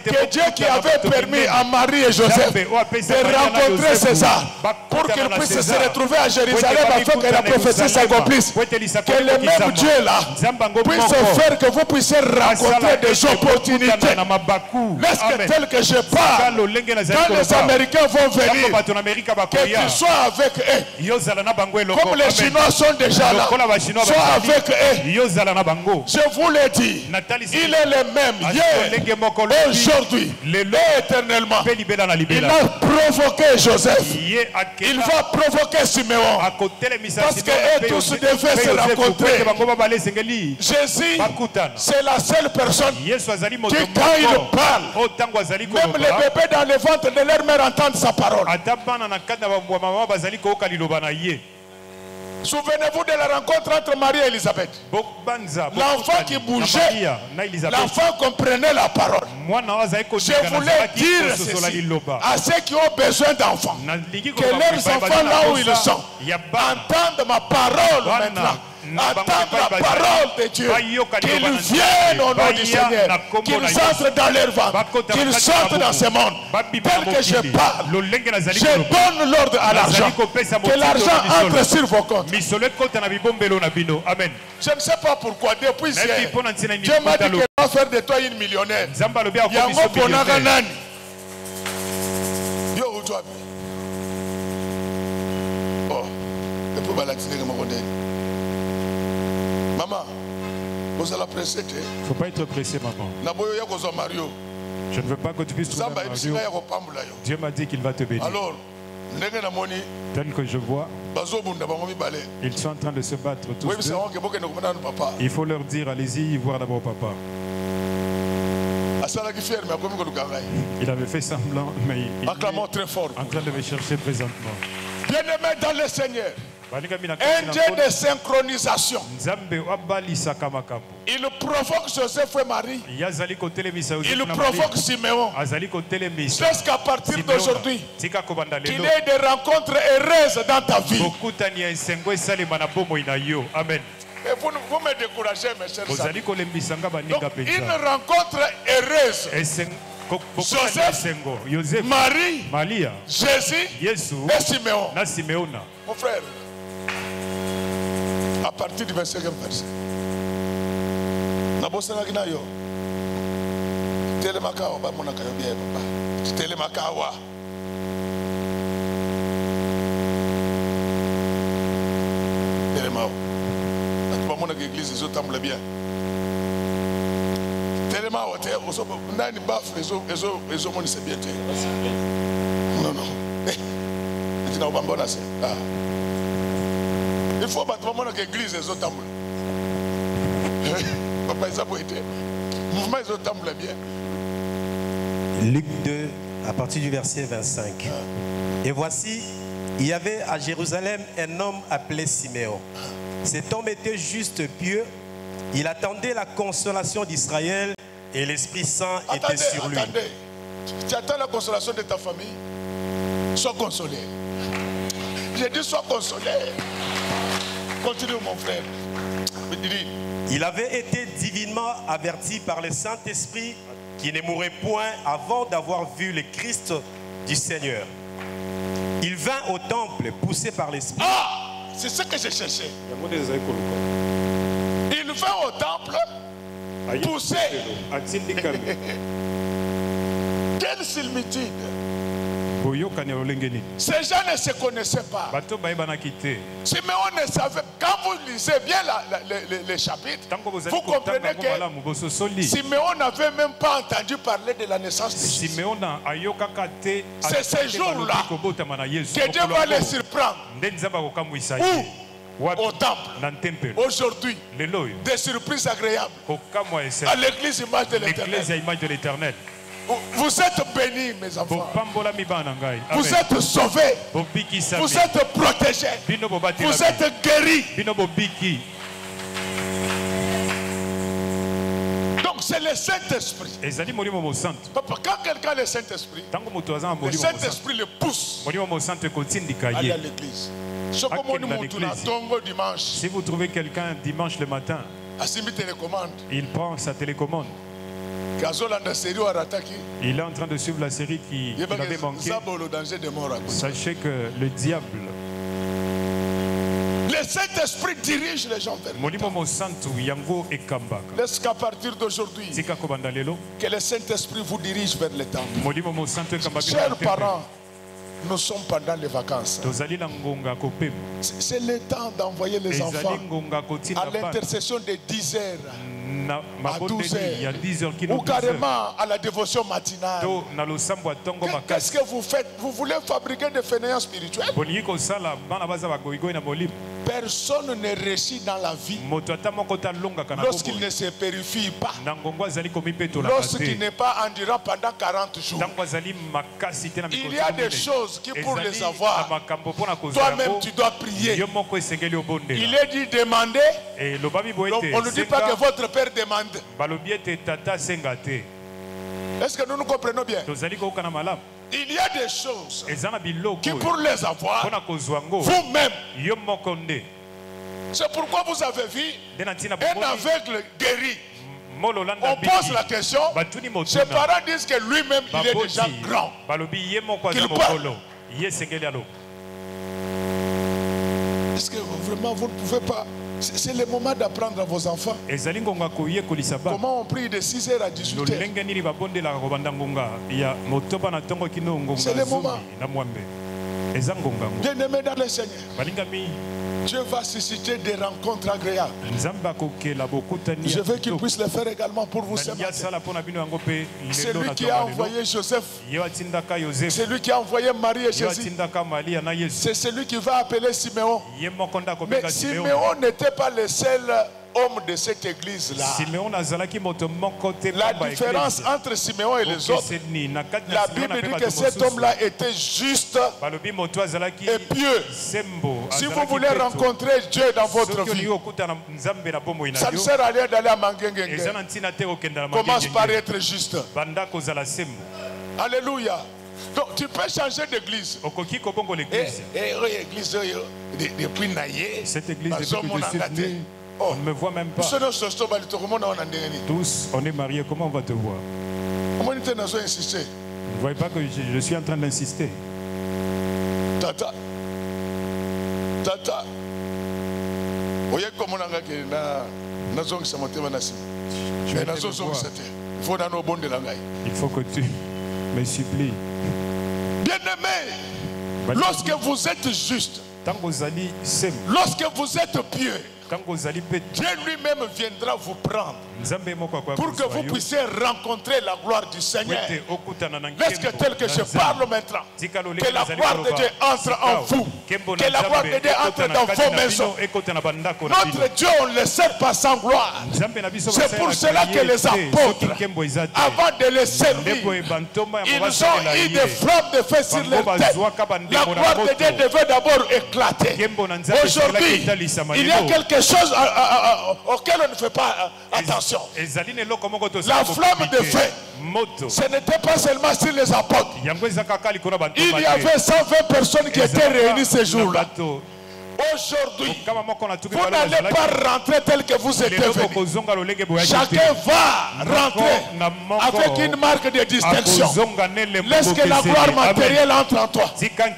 Que Dieu qui avait permis à Marie et Joseph de rencontrer César pour qu'ils puissent se retrouver à Jérusalem afin que la prophétie s'accomplisse. Que le même Dieu là puisse faire que vous puissiez rencontrer des opportunités. Est-ce que tel que je parle, quand les Américains vont venir, qu'ils soient avec eux, comme les Chinois sont déjà là, soient avec eux. Je vous l'ai dit, il est le même hier, aujourd'hui, et éternellement. Il a provoqué Joseph, il va provoquer Siméon, parce qu'eux tous devaient se rencontrer. Jésus, c'est la seule personne qui, quand il parle, même les bébés dans le ventre de leur mère entendent sa parole. Souvenez-vous de la rencontre entre Marie et Elisabeth. L'enfant qui bougeait, l'enfant comprenait la parole. Je voulais dire ceci à ceux qui ont besoin d'enfants, que leurs enfants là où ils sont entendent ma parole maintenant. Entendre la parole de Dieu, qu'ils viennent au nom du Seigneur, qu'ils entrent dans leur ventre, qu'ils sortent dans ce monde. Tel que je parle, je donne l'ordre à l'argent, que l'argent entre sur vos comptes. Je ne sais pas pourquoi, depuis hier, Dieu m'a dit qu'il va faire de toi une millionnaire. Yango Ponaka Nani. Yo, où tu as mis? Oh, et pour balatiner que mon maman, vous allez presser. Il ne faut pas être pressé, maman. Je ne veux pas que tu puisses trouver un Mario. Dieu m'a dit qu'il va te bénir. Alors, Tel que je vois, ils sont en train de se battre tous deux. Il faut leur dire, allez-y voir d'abord papa. Il avait fait semblant, mais il acclamons très fort. En train de me chercher présentement. Bien-aimé dans le Seigneur, un Dieu de synchronisation. Il provoque Joseph et Marie. Il provoque Siméon. Jusqu'à partir d'aujourd'hui, qu'il y ait des rencontres heureuses dans ta vie. Amen. Et vous me découragez, mes chers amis. Donc, une rencontre heureuse. Joseph, Marie, Jésus et Siméon. Mon frère, à partir du 25e verset, l'église les autres bien. Tellement c'est bien. Non, non. Il faut battre l'église les autres papa, ils ont été. Mouvement les autres bien. Luc 2, à partir du verset 25. Et voici, il y avait à Jérusalem un homme appelé Siméon. Cet homme était juste pieux. Il attendait la consolation d'Israël et l'Esprit Saint était sur lui. Attendez. Tu attends la consolation de ta famille? Sois consolé. J'ai dit sois consolé. Continue mon frère. Il avait été divinement averti par le Saint-Esprit qu'il ne mourrait point avant d'avoir vu le Christ du Seigneur. Il vint au temple poussé par l'Esprit. Ah! C'est ce que je cherchais. Il va au temple poussé. Quelle similitude. Ces gens ne se connaissaient pas. Siméon ne savait. Quand vous lisez bien les chapitres, vous comprenez que Siméon n'avait même pas entendu parler de la naissance de Jésus. C'est ce jour-là que Dieu va les surprendre. Au temple, aujourd'hui, des surprises agréables à l'église image de l'Éternel. Vous êtes bénis, mes enfants. Vous êtes sauvés. Vous êtes protégés. Vous êtes guéris. Donc c'est le Saint-Esprit. Papa, quand quelqu'un a le Saint-Esprit, le Saint-Esprit le pousse à aller à l'église. Si vous trouvez quelqu'un dimanche le matin, il prend sa télécommande. Il est en train de suivre la série qui avait manqué. Sachez que le diable, le Saint-Esprit dirige les gens vers le temple. Laisse qu'à partir d'aujourd'hui, que le Saint-Esprit vous dirige vers le temple. Chers parents, nous sommes pendant les vacances. C'est le temps d'envoyer les enfants à l'intercession de 10 heures. À 12 heures, ou carrément à la dévotion matinale. Qu'est-ce que vous faites? Vous voulez fabriquer des fainéants spirituels? Personne ne réussit dans la vie lorsqu'il ne se purifie pas, lorsqu'il n'est pas endurant pendant 40 jours. Il y a des choses qui, pour les avoir, toi-même tu dois prier. Il est dit demander. On ne dit pas que votre père demande. Est-ce que nous nous comprenons bien? Il y a des choses qui, pour les avoir, vous-même, c'est pourquoi vous avez vu un aveugle guéri. On pose la question, ses parents disent que lui-même il est déjà grand, qu'il parle. Est-ce que vraiment vous ne pouvez pas? C'est le moment d'apprendre à vos enfants comment on prie de 6h à 18h. C'est le moment. Bien-aimé dans le Seigneur, Dieu va susciter des rencontres agréables. Je veux qu'il puisse le faire également pour vous ce matin. C'est lui qui a envoyé Joseph. C'est lui qui a envoyé Marie et Jésus. C'est celui qui va appeler Siméon. Mais Siméon n'était pas le seul homme de cette église-là. La différence entre Siméon et les autres, la Bible dit que cet homme-là était juste et pieux. Si vous voulez rencontrer Dieu dans votre vie, ça ne sert à rien d'aller à Mangengengue. Commence par être juste. Alléluia. Donc tu peux changer d'église. Cette église depuis quelques années, on ne me voit même pas. Tous, on est mariés, comment on va te voir? Vous ne voyez pas que je suis en train d'insister? Tata. Il faut que tu me supplies. Bien-aimé, lorsque vous êtes juste, lorsque vous êtes pieux, Dieu lui-même viendra vous prendre pour que vous puissiez rencontrer la gloire du Seigneur. Laisse que tel que je parle maintenant, que la gloire de Dieu entre en vous, que la gloire de Dieu entre dans vos maisons. Notre Dieu, on ne le sert pas sans gloire. C'est pour cela que les apôtres, avant de les servir, ils ont eu des flammes de feu sur leur tête. La gloire de Dieu devait d'abord éclater. Aujourd'hui, il y a quelque chose auquel on ne fait pas attention. La flamme de feu, ce n'était pas seulement sur les apôtres. Il y avait 120 personnes qui étaient réunies ce jour-là. Aujourd'hui, vous n'allez pas rentrer tel que vous êtes venu. Chacun va rentrer avec une marque de distinction. Laisse que la gloire matérielle entre en toi.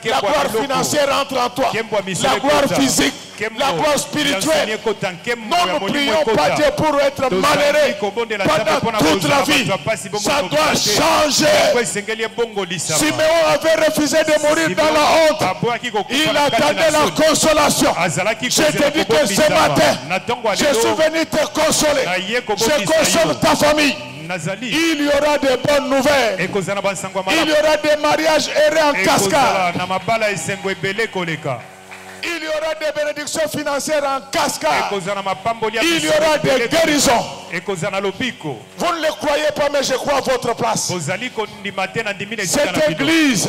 La gloire financière entre en toi. La gloire physique. La gloire spirituelle. Nous ne prions pas Dieu pour être malheureux pendant toute la vie. Ça doit changer. Siméon avait refusé de mourir dans la honte. Il attendait la consolation. Je te dis que ce matin, je suis venu te consoler. Je console ta famille. Il y aura de bonnes nouvelles. Il y aura des mariages errés en cascade. Il y aura des bénédictions financières en cascade. Il y aura des guérisons. Vous ne le croyez pas, mais je crois à votre place. Cette église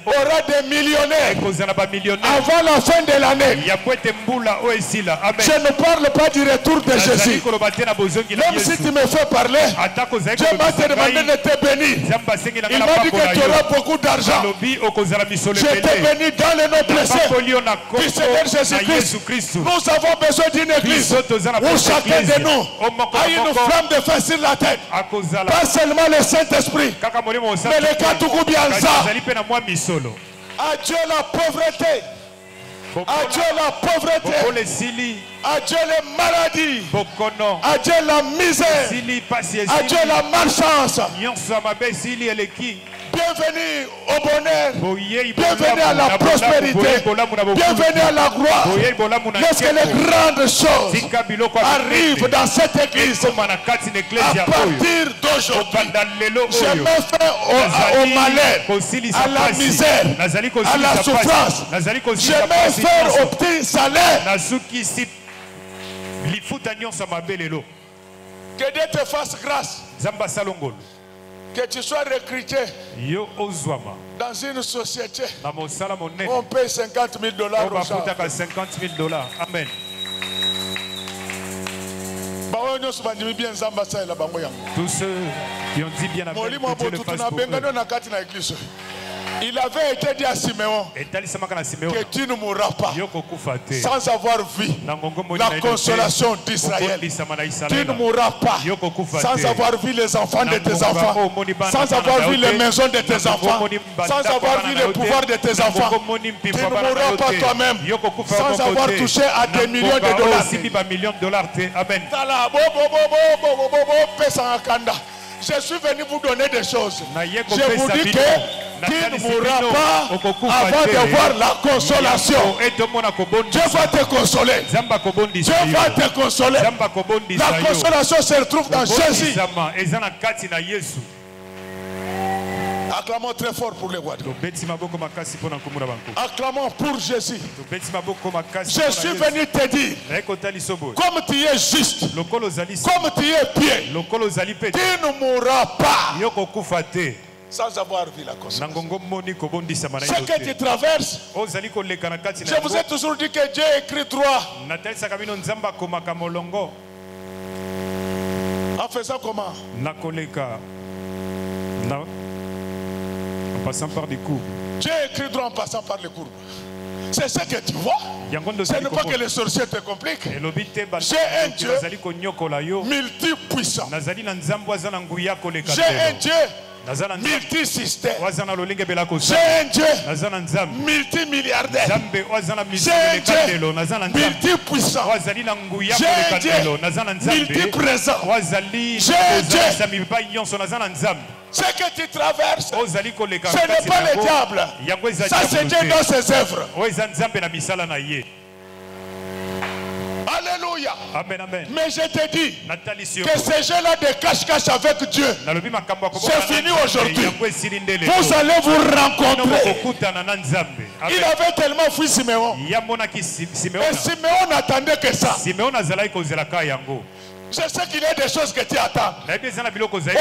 aura des millionnaires avant la fin de l'année. Je ne parle pas du retour de Jésus. Même si tu me fais parler, Dieu m'a demandé de te bénir. Il m'a dit que tu auras beaucoup d'argent. Je t'ai béni dans le nom précieux du Seigneur Jésus-Christ. Nous avons besoin d'une église où chacun de nous a une flamme de feu sur la tête. Pas seulement le Saint-Esprit, mais le Katuku Bianza. Adieu la pauvreté. Adieu la pauvreté. Adieu les maladies. Adieu la misère. Adieu la malchance. Bienvenue au bonheur. Bienvenue à la prospérité. Bienvenue à la gloire. Laisse que les grandes choses arrivent dans cette église. À partir d'aujourd'hui, je mets fin au malheur, à la misère, à la souffrance. Je mets fin au petit salaire. Que Dieu te fasse grâce. Que tu sois recruté dans une société où on paye $50 000 aux gens. Amen. Tous ceux qui ont dit bien avec Dieu le fasse pour eux. Il avait été dit à Siméon que tu ne mourras pas sans avoir vu la consolation d'Israël. Tu ne mourras pas sans avoir vu les enfants de tes enfants, sans avoir vu les maisons de tes enfants, sans avoir vu le pouvoir de tes enfants. Tu ne mourras pas toi-même sans avoir touché à des millions de dollars. Amen. Je suis venu vous donner des choses. Je vous dis que Tu ne mourras pas avant de voir la consolation. Dieu va te consoler. Dieu va te consoler. La consolation se retrouve dans Jésus. Acclamons très fort pour les Guadeloupes. Acclamons pour Jésus. Je suis venu te dire, comme tu es juste, comme tu es pied, tu ne mourras pas sans avoir vu la consolation. Ce que tu traverses, je vous ai toujours dit que Dieu écrit droit. En faisant comment? En passant par des courbes. Dieu écrit droit en passant par les courbes. C'est ce que tu vois. Ce n'est pas que les sorciers te compliquent. J'ai un Dieu multipuissant. J'ai un Dieu multisystème. J'ai un Dieu multimilliardaire. J'ai un Dieu multipuissant. J'ai un Dieu multiprésent. J'ai un Dieu. Ce que tu traverses, ce n'est pas le diable. Ça, c'est Dieu dans ses œuvres. Alléluia. Amen, amen. Mais je te dis que ces gens-là de cache-cache avec Dieu, c'est fini aujourd'hui. Vous allez vous rencontrer. Il avait tellement fui Siméon. Et Siméon n'attendait que ça. Je sais qu'il y a des choses que tu attends.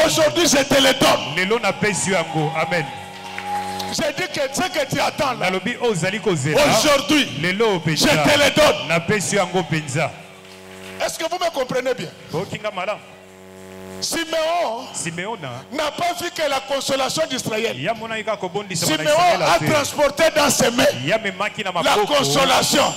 Aujourd'hui, je te les donne. Amen. J'ai dit que ce que tu attends là, aujourd'hui, je te les donne. Est-ce que vous me comprenez bien? Siméon n'a pas vu que la consolation d'Israël. Siméon a transporté dans ses mains la consolation.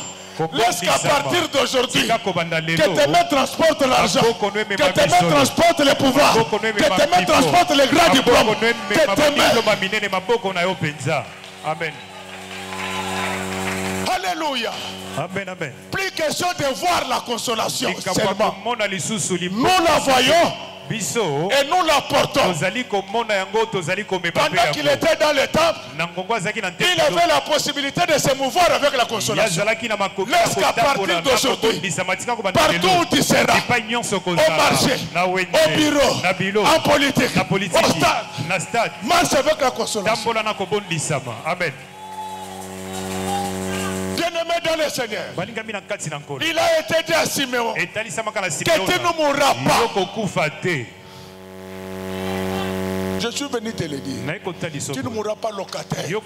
Laisse qu'à partir d'aujourd'hui, que tes mains transportent l'argent, que tes mains transportent le pouvoir, que tes mains transportent les grands diplômes, que tes mains... Amen. Alléluia. Amen, amen. Plus question de voir la consolation seulement. Nous la voyons et nous la portons. Pendant qu'il était dans le temple, il avait la possibilité de se mouvoir avec la consolation. Laisse qu'à partir d'aujourd'hui, partout où tu seras, au marché, au bureau, en politique, au stade, marche avec la consolation. Amen. Bien-aimé dans le Seigneur, il a été dit à Siméon que tu ne mourras pas. Je suis venu te le dire. Tu ne mourras pas locataire. Bien-aimé,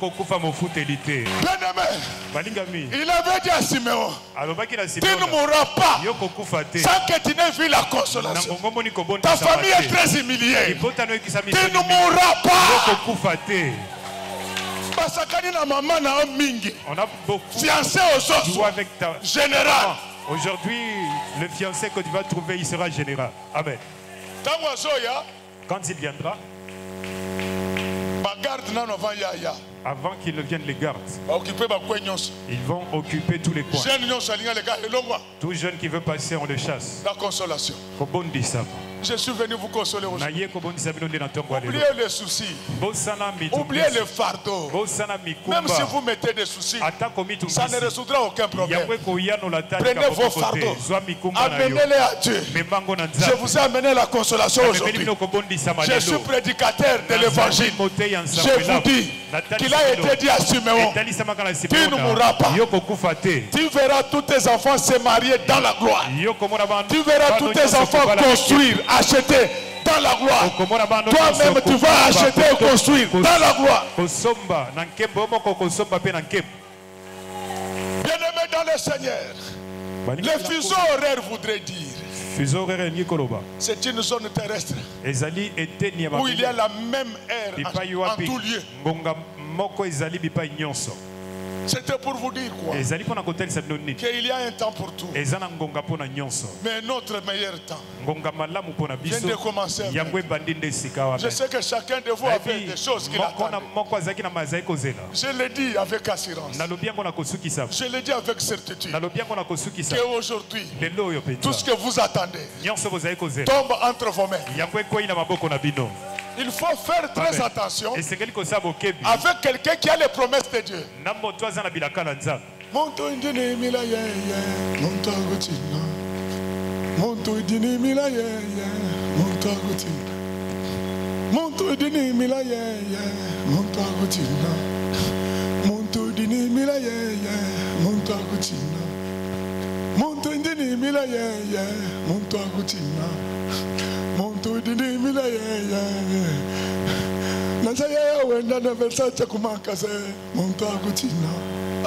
il avait dit à Siméon, tu ne mourras pas sans que tu n'aies vu la consolation. Ta famille est très humiliée. Tu ne mourras pas. On a beaucoup fiancé aux autres. Général. Aujourd'hui, le fiancé que tu vas trouver, il sera général. Amen. Quand il viendra, avant qu'il ne vienne les gardes, ils vont occuper tous les coins. Tout jeune qui veut passer, on le chasse. La consolation. Je suis venu vous consoler aujourd'hui. Oubliez les soucis. Oubliez les fardeaux. Même si vous mettez des soucis, ça ne résoudra aucun problème. Prenez vos fardeaux. Amenez-les à Dieu. Je vous ai amené la consolation aujourd'hui. Je suis prédicateur de l'évangile. Je vous dis qu'il a été dit à Siméon, tu ne mourras pas. Tu verras tous tes enfants se marier dans la gloire. Tu verras tous tes enfants construire, acheter dans la gloire. Toi-même, tu vas acheter et construire dans la gloire. Bien-aimé dans le Seigneur, le fuseau horaire voudrait dire, c'est une zone terrestre où il y a la même ère en tout lieu. C'était pour vous dire quoi? Qu'il y a un temps pour tout. Mais notre meilleur temps vient de commencer. Je sais que chacun de vous avait des choses qu'il attendait. Je le dis avec assurance. Je le dis avec certitude. Qu'aujourd'hui, tout ce que vous attendez tombe entre vos mains. Il faut faire très attention avec quelqu'un qui a les promesses de Dieu.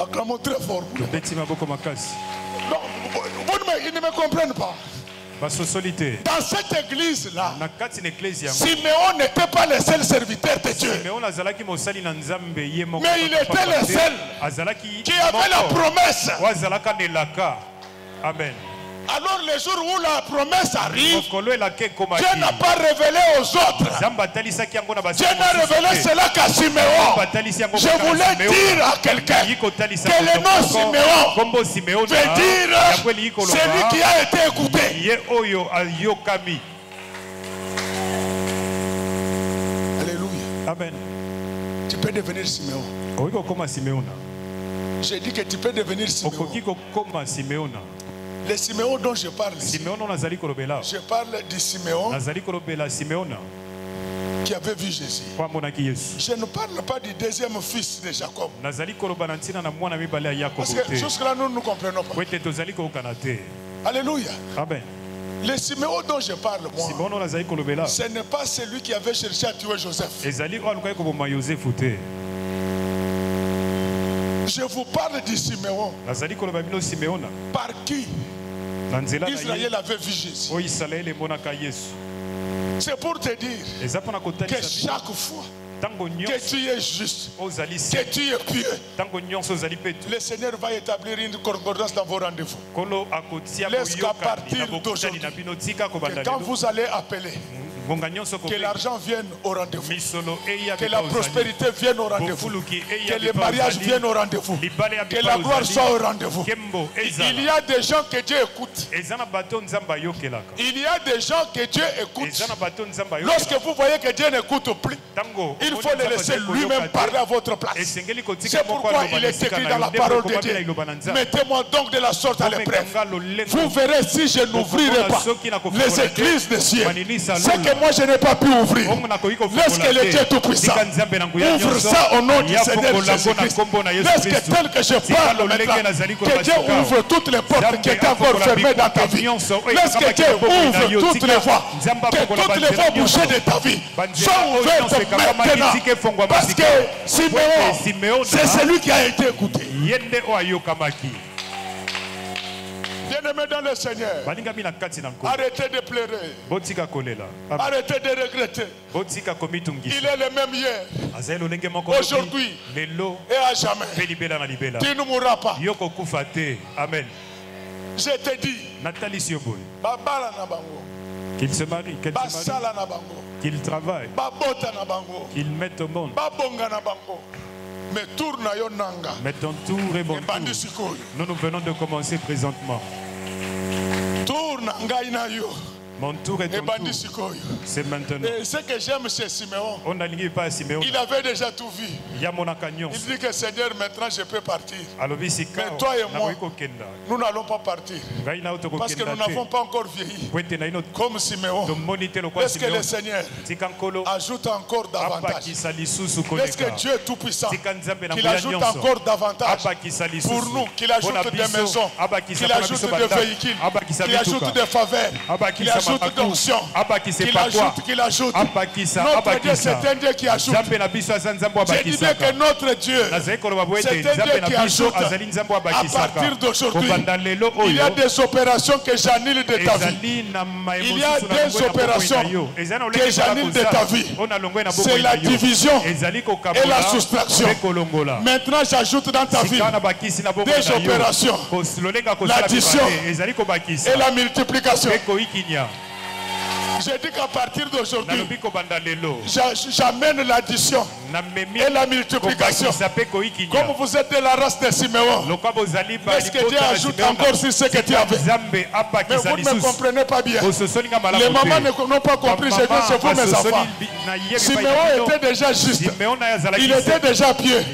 Acclamons très fort. Ils ne me comprennent pas. Dans cette église-là, Siméon n'était pas le seul serviteur de Dieu. Mais il était le seul qui avait la promesse. Amen. Alors le jour où la promesse arrive, Dieu n'a pas révélé aux autres. Dieu n'a révélé cela qu'à Siméon. Je voulais dire à quelqu'un que le nom Siméon veut dire celui qui a été écouté. Alléluia. Amen. Tu peux devenir Siméon. J'ai dit que tu peux devenir Siméon. Le Siméon dont je parle ici, je parle du Siméon qui avait vu Jésus. Je ne parle pas du deuxième fils de Jacob. Parce que jusque-là, nous ne nous comprenons pas. Alléluia. Amen. Le Siméon dont je parle, moi, ce n'est pas celui qui avait cherché à tuer Joseph. Je vous parle du Siméon par qui Israël avait vu Jésus. C'est pour te dire que chaque fois que tu es juste, que tu es pieux, le Seigneur va établir une concordance dans vos rendez-vous. Laisse qu'à partir d'aujourd'hui, quand vous allez appeler, que l'argent vienne au rendez-vous, que la prospérité vienne au rendez-vous, que le mariage vienne au rendez-vous, que la gloire soit au rendez-vous. Il y a des gens que Dieu écoute. Il y a des gens que Dieu écoute. Lorsque vous voyez que Dieu n'écoute plus, il faut le laisser lui-même parler à votre place. C'est pourquoi il est écrit dans la parole de Dieu: mettez-moi donc de la sorte à l'épreuve. Vous verrez si je n'ouvrirai pas les églises des cieux. C'est que moi je n'ai pas pu ouvrir. Laisse que le Dieu Tout-Puissant ouvre ça au nom du Seigneur Jésus-Christ. Laisse que tel que je parle maintenant, que Dieu ouvre toutes les portes qui étaient encore fermées dans ta vie. Laisse que Dieu ouvre toutes les voies, que toutes les voies bouchées de ta vie soient ouvertes maintenant. Parce que Siméon, c'est celui qui a été écouté. Bien-aimés dans le Seigneur, arrêtez de pleurer, arrêtez de regretter. Il est le même hier, aujourd'hui et à jamais. Tu ne mourras pas. Amen. Je te dis, qu'il se marie, qu'il travaille, qu'il mette au monde. Mais ton tour est bon tour. Nous venons de commencer présentement. Mon tour est ton tour. C'est maintenant. Et ce que j'aime chez Siméon, il avait déjà tout vu. Il dit que Seigneur, maintenant je peux partir. Mais toi et moi, nous n'allons pas partir. Parce que nous n'avons pas encore vieilli. Comme Siméon. Est-ce que le Seigneur ajoute encore davantage? Est-ce que Dieu est tout-puissant, qu'il ajoute encore davantage pour nous, qu'il ajoute des maisons, qu'il ajoute des véhicules, qu'il ajoute des faveurs, qu'il ajoute d'onction, qu'il ajoute. Notre Dieu, c'est un Dieu qui ajoute. Je disais que notre Dieu, c'est un Dieu qui ajoute. À partir d'aujourd'hui, il y a des opérations que j'annule de ta vie. Il y a des opérations que j'annule de ta vie. C'est la division et la soustraction. Maintenant, j'ajoute dans ta vie des opérations, l'addition et la multiplication. Je dis qu'à partir d'aujourd'hui, j'amène l'addition et la multiplication. Comme vous êtes de la race de Siméon, est-ce que Dieu ajoute encore sur ce que tu avais? Mais vous ne me comprenez pas bien. Les mamans n'ont pas compris, je viens chez vous mes enfants. Siméon était déjà juste. Il était déjà pieux.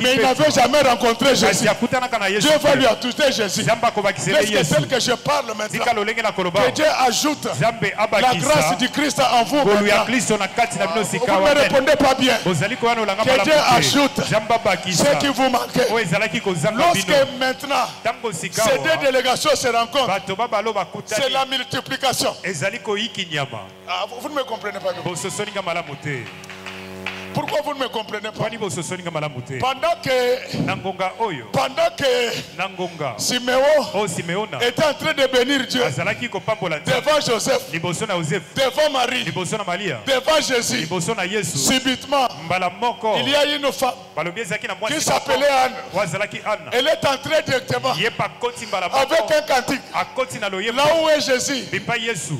Mais il n'avait jamais rencontré Jésus. Dieu va lui ajouter Jésus. Est-ce que tel que je parle maintenant, que Dieu ajoute la grâce du Christ en vous maintenant? Vous ne me répondez pas bien. Que Dieu ajoute ce qui vous manquait. Lorsque maintenant ces deux délégations se rencontrent, c'est la multiplication. Vous ne me comprenez pas bien. Pourquoi vous ne me comprenez pas? Pendant que Siméon était en train de bénir Dieu devant Joseph, devant Marie, devant Jésus, subitement, il y a une femme qui s'appelait Anne. Elle est entrée directement avec un cantique. Là où est Jésus,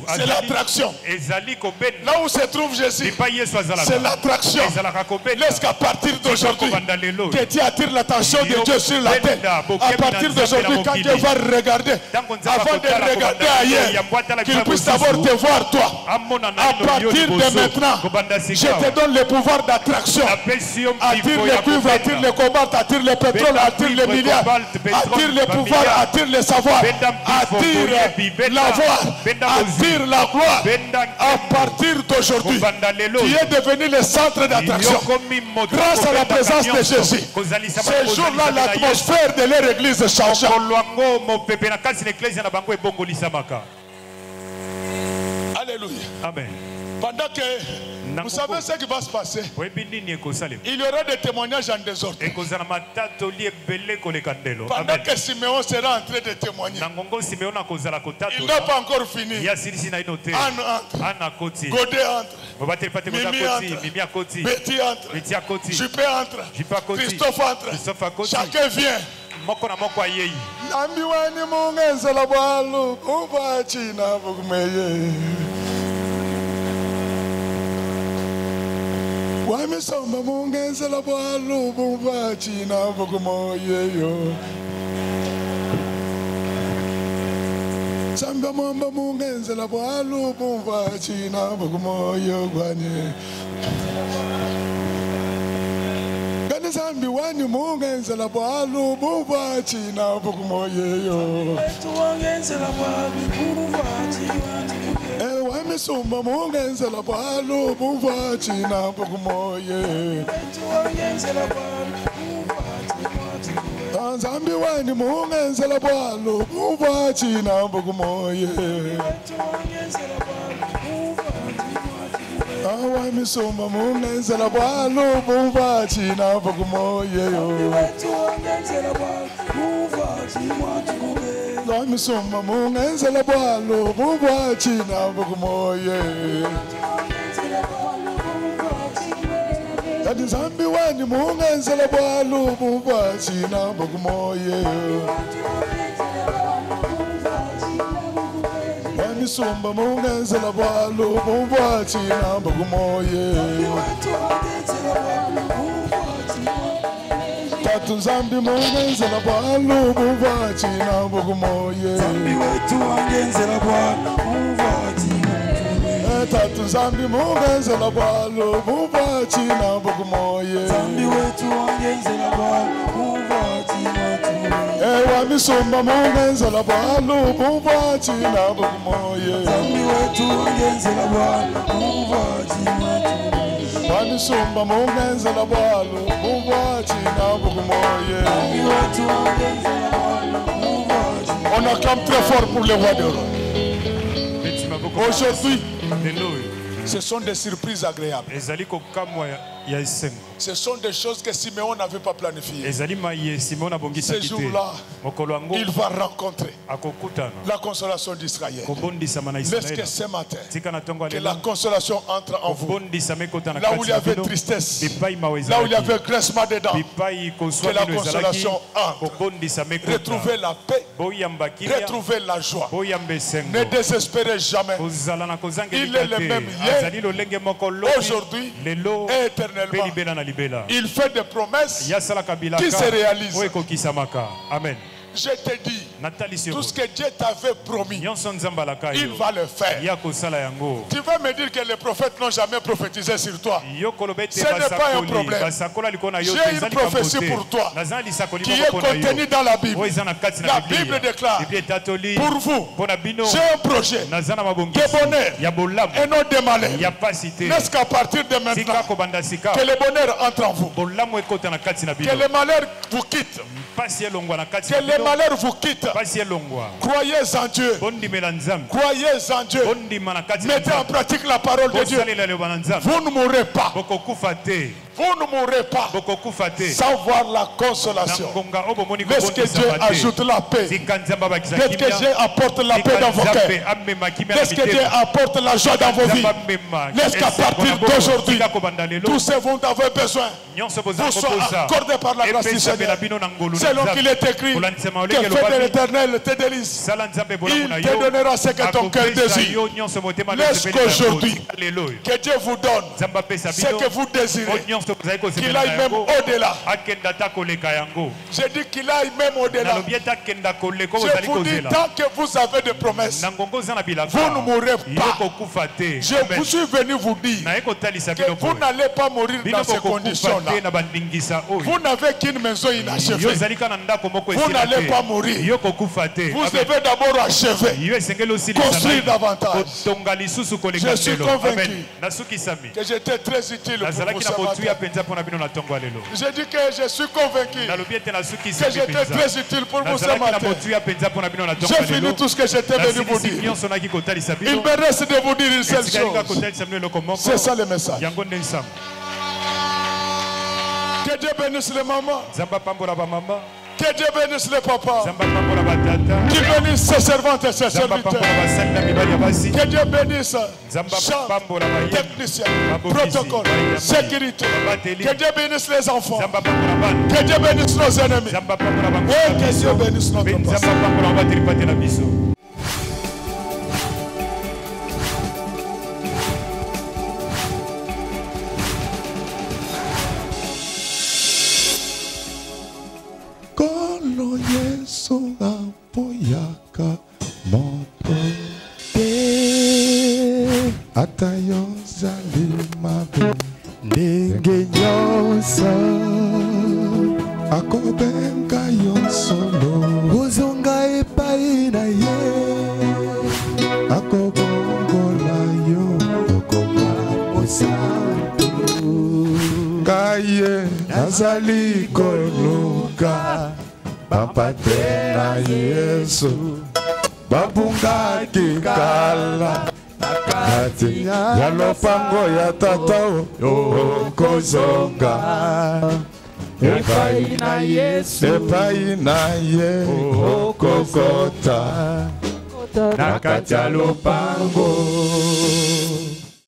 c'est l'attraction. Là où se trouve Jésus, c'est l'attraction. Laisse qu'à partir d'aujourd'hui, que Dieu attire l'attention de Dieu sur la tête. À partir d'aujourd'hui, quand Dieu va regarder, avant de regarder ailleurs, qu'il puisse d'abord te voir toi. À partir de maintenant, je te donne le pouvoir d'attraction. Attire le cuivre, attire le cobalt, attire le pétrole, attire les milliards, attire le pouvoir, attire le savoir, attire l'avoir, attire la gloire. À partir d'aujourd'hui, tu es devenu le centre d'attraction. Grâce à la présence de Jésus, ce jour-là, l'atmosphère de leur église change. Alléluia. Amen. Pendant que vous savez ce qui va se passer, il y aura des témoignages en désordre. Pendant que Siméon sera en train de témoigner, il n'a pas encore fini. Anne entre, Godet entre, Mimi entre, Betty entre, Juppé entre, Christophe entre, chacun vient. Wamisomba mungenzela bwalo bumvachina bukumoyeyo Samba mwamba mungenzela bwalo bumvachina bukumoyo gwanye Gani zambi wani mungenzela bwalo bumvachina bukumoyeyo Wangenzela bwalo bumvachina Wamisomba mungenzela bwalo bumvachina bukumoye Nzambi wani mungenzela bwalo bumvachina bukumoye Wamisomba mungenzela bwalo bumvachina bukumoye Wamisomba mungenzela bwalo bumvachina bukumoye Kati zambi wani mungenzela bwalo bumvachina bukumoye Wamisomba mungenzela bwalo bumvachina bukumoye Tatu zambi mungenzela bwalo bumvachina bukumoye Zambi wetu wangenzela bwalo bumvachina Tatu zambi mungenzela bwalo bumvachina bukumoye Zambi wetu wangenzela bwalo bumvachina Wamisomba mungenzela bwalo bumvachina bukumoye Zambi wetu wangenzela bwalo bumvachina Wamisomba mungenzela bwalo bumvachina bukumoye On acclame très fort pour le roi de roi. Aujourd'hui, ce sont des surprises agréables. Ce sont des choses que Siméon n'avait pas planifiées. Ce jour-là, il va rencontrer la consolation d'Israël. Laisse que ce matin, que la consolation entre en vous. Là où il y avait tristesse, là où il y avait grincement dedans, que la consolation entre. Retrouvez la paix, retrouvez la joie. Ne désespérez jamais. Il est le même hier, aujourd'hui et éternellement. Il fait des promesses qui se réalisent. Amen. Je te dis, tout ce que Dieu t'avait promis, il va le faire. Tu vas me dire que les prophètes n'ont jamais prophétisé sur toi. Ce n'est pas un problème. J'ai une prophétie pour toi qui est contenue dans la Bible. La Bible déclare, pour vous, j'ai un projet de bonheur et non de malheur. N'est-ce qu'à partir de maintenant, que le bonheur entre en vous, que le malheur vous quitte, que le malheur vous quitte. Croyez en Dieu. Croyez en Dieu. Mettez en pratique la parole de Dieu. Vous ne mourrez pas. Vous ne mourrez pas sans voir la consolation. Laisse que Dieu ajoute la paix. Laisse que Dieu apporte la paix dans vos cœurs. Laisse que Dieu apporte la joie dans vos vies. Laisse qu'à partir d'aujourd'hui, tout ce dont vous avez besoin vous soit accordé par la grâce du Seigneur. Selon qu'il est écrit, que fait de l'Éternel te délice. Il te donnera ce que ton cœur désire. Laisse qu'aujourd'hui, que Dieu vous donne ce que vous désirez. Qu'il aille même au-delà. J'ai dit qu'il aille même au-delà. Je vous dis, tant que vous avez des promesses, vous ne mourrez pas. Je vous suis venu vous dire que vous n'allez pas mourir dans ces conditions-là. Vous n'avez qu'une maison inachevée. Vous n'allez pas mourir. Vous devez d'abord achever, construire davantage. Je suis convaincu que j'étais très utile pour vous ce matin. J'ai dit que je suis convaincu que j'étais très utile pour vous ce matin. J'ai fini tout ce que j'étais venu vous dire. Il me reste de vous dire une seule chose. C'est ça le message. Que Dieu bénisse les mamans. Que Dieu bénisse les papas. Qui bénisse ses servantes et ses serviteurs. Que Dieu bénisse chant, technicien, protocole, sécurité. Que Dieu bénisse les enfants. Que Dieu bénisse nos ennemis. Et que Dieu bénisse notre passé. Kolo Yesu apoyaka moto te atayo zalimabe ndenge nyonso akobenga yo solo ozonga epai na ye akobongola yo okoma mosantu kaye nazali koluka Bapate na Yesu babungaki kala nakati ya lopango ya tata okozonga epai na Yesu epai na ye okokota nakati ya lopango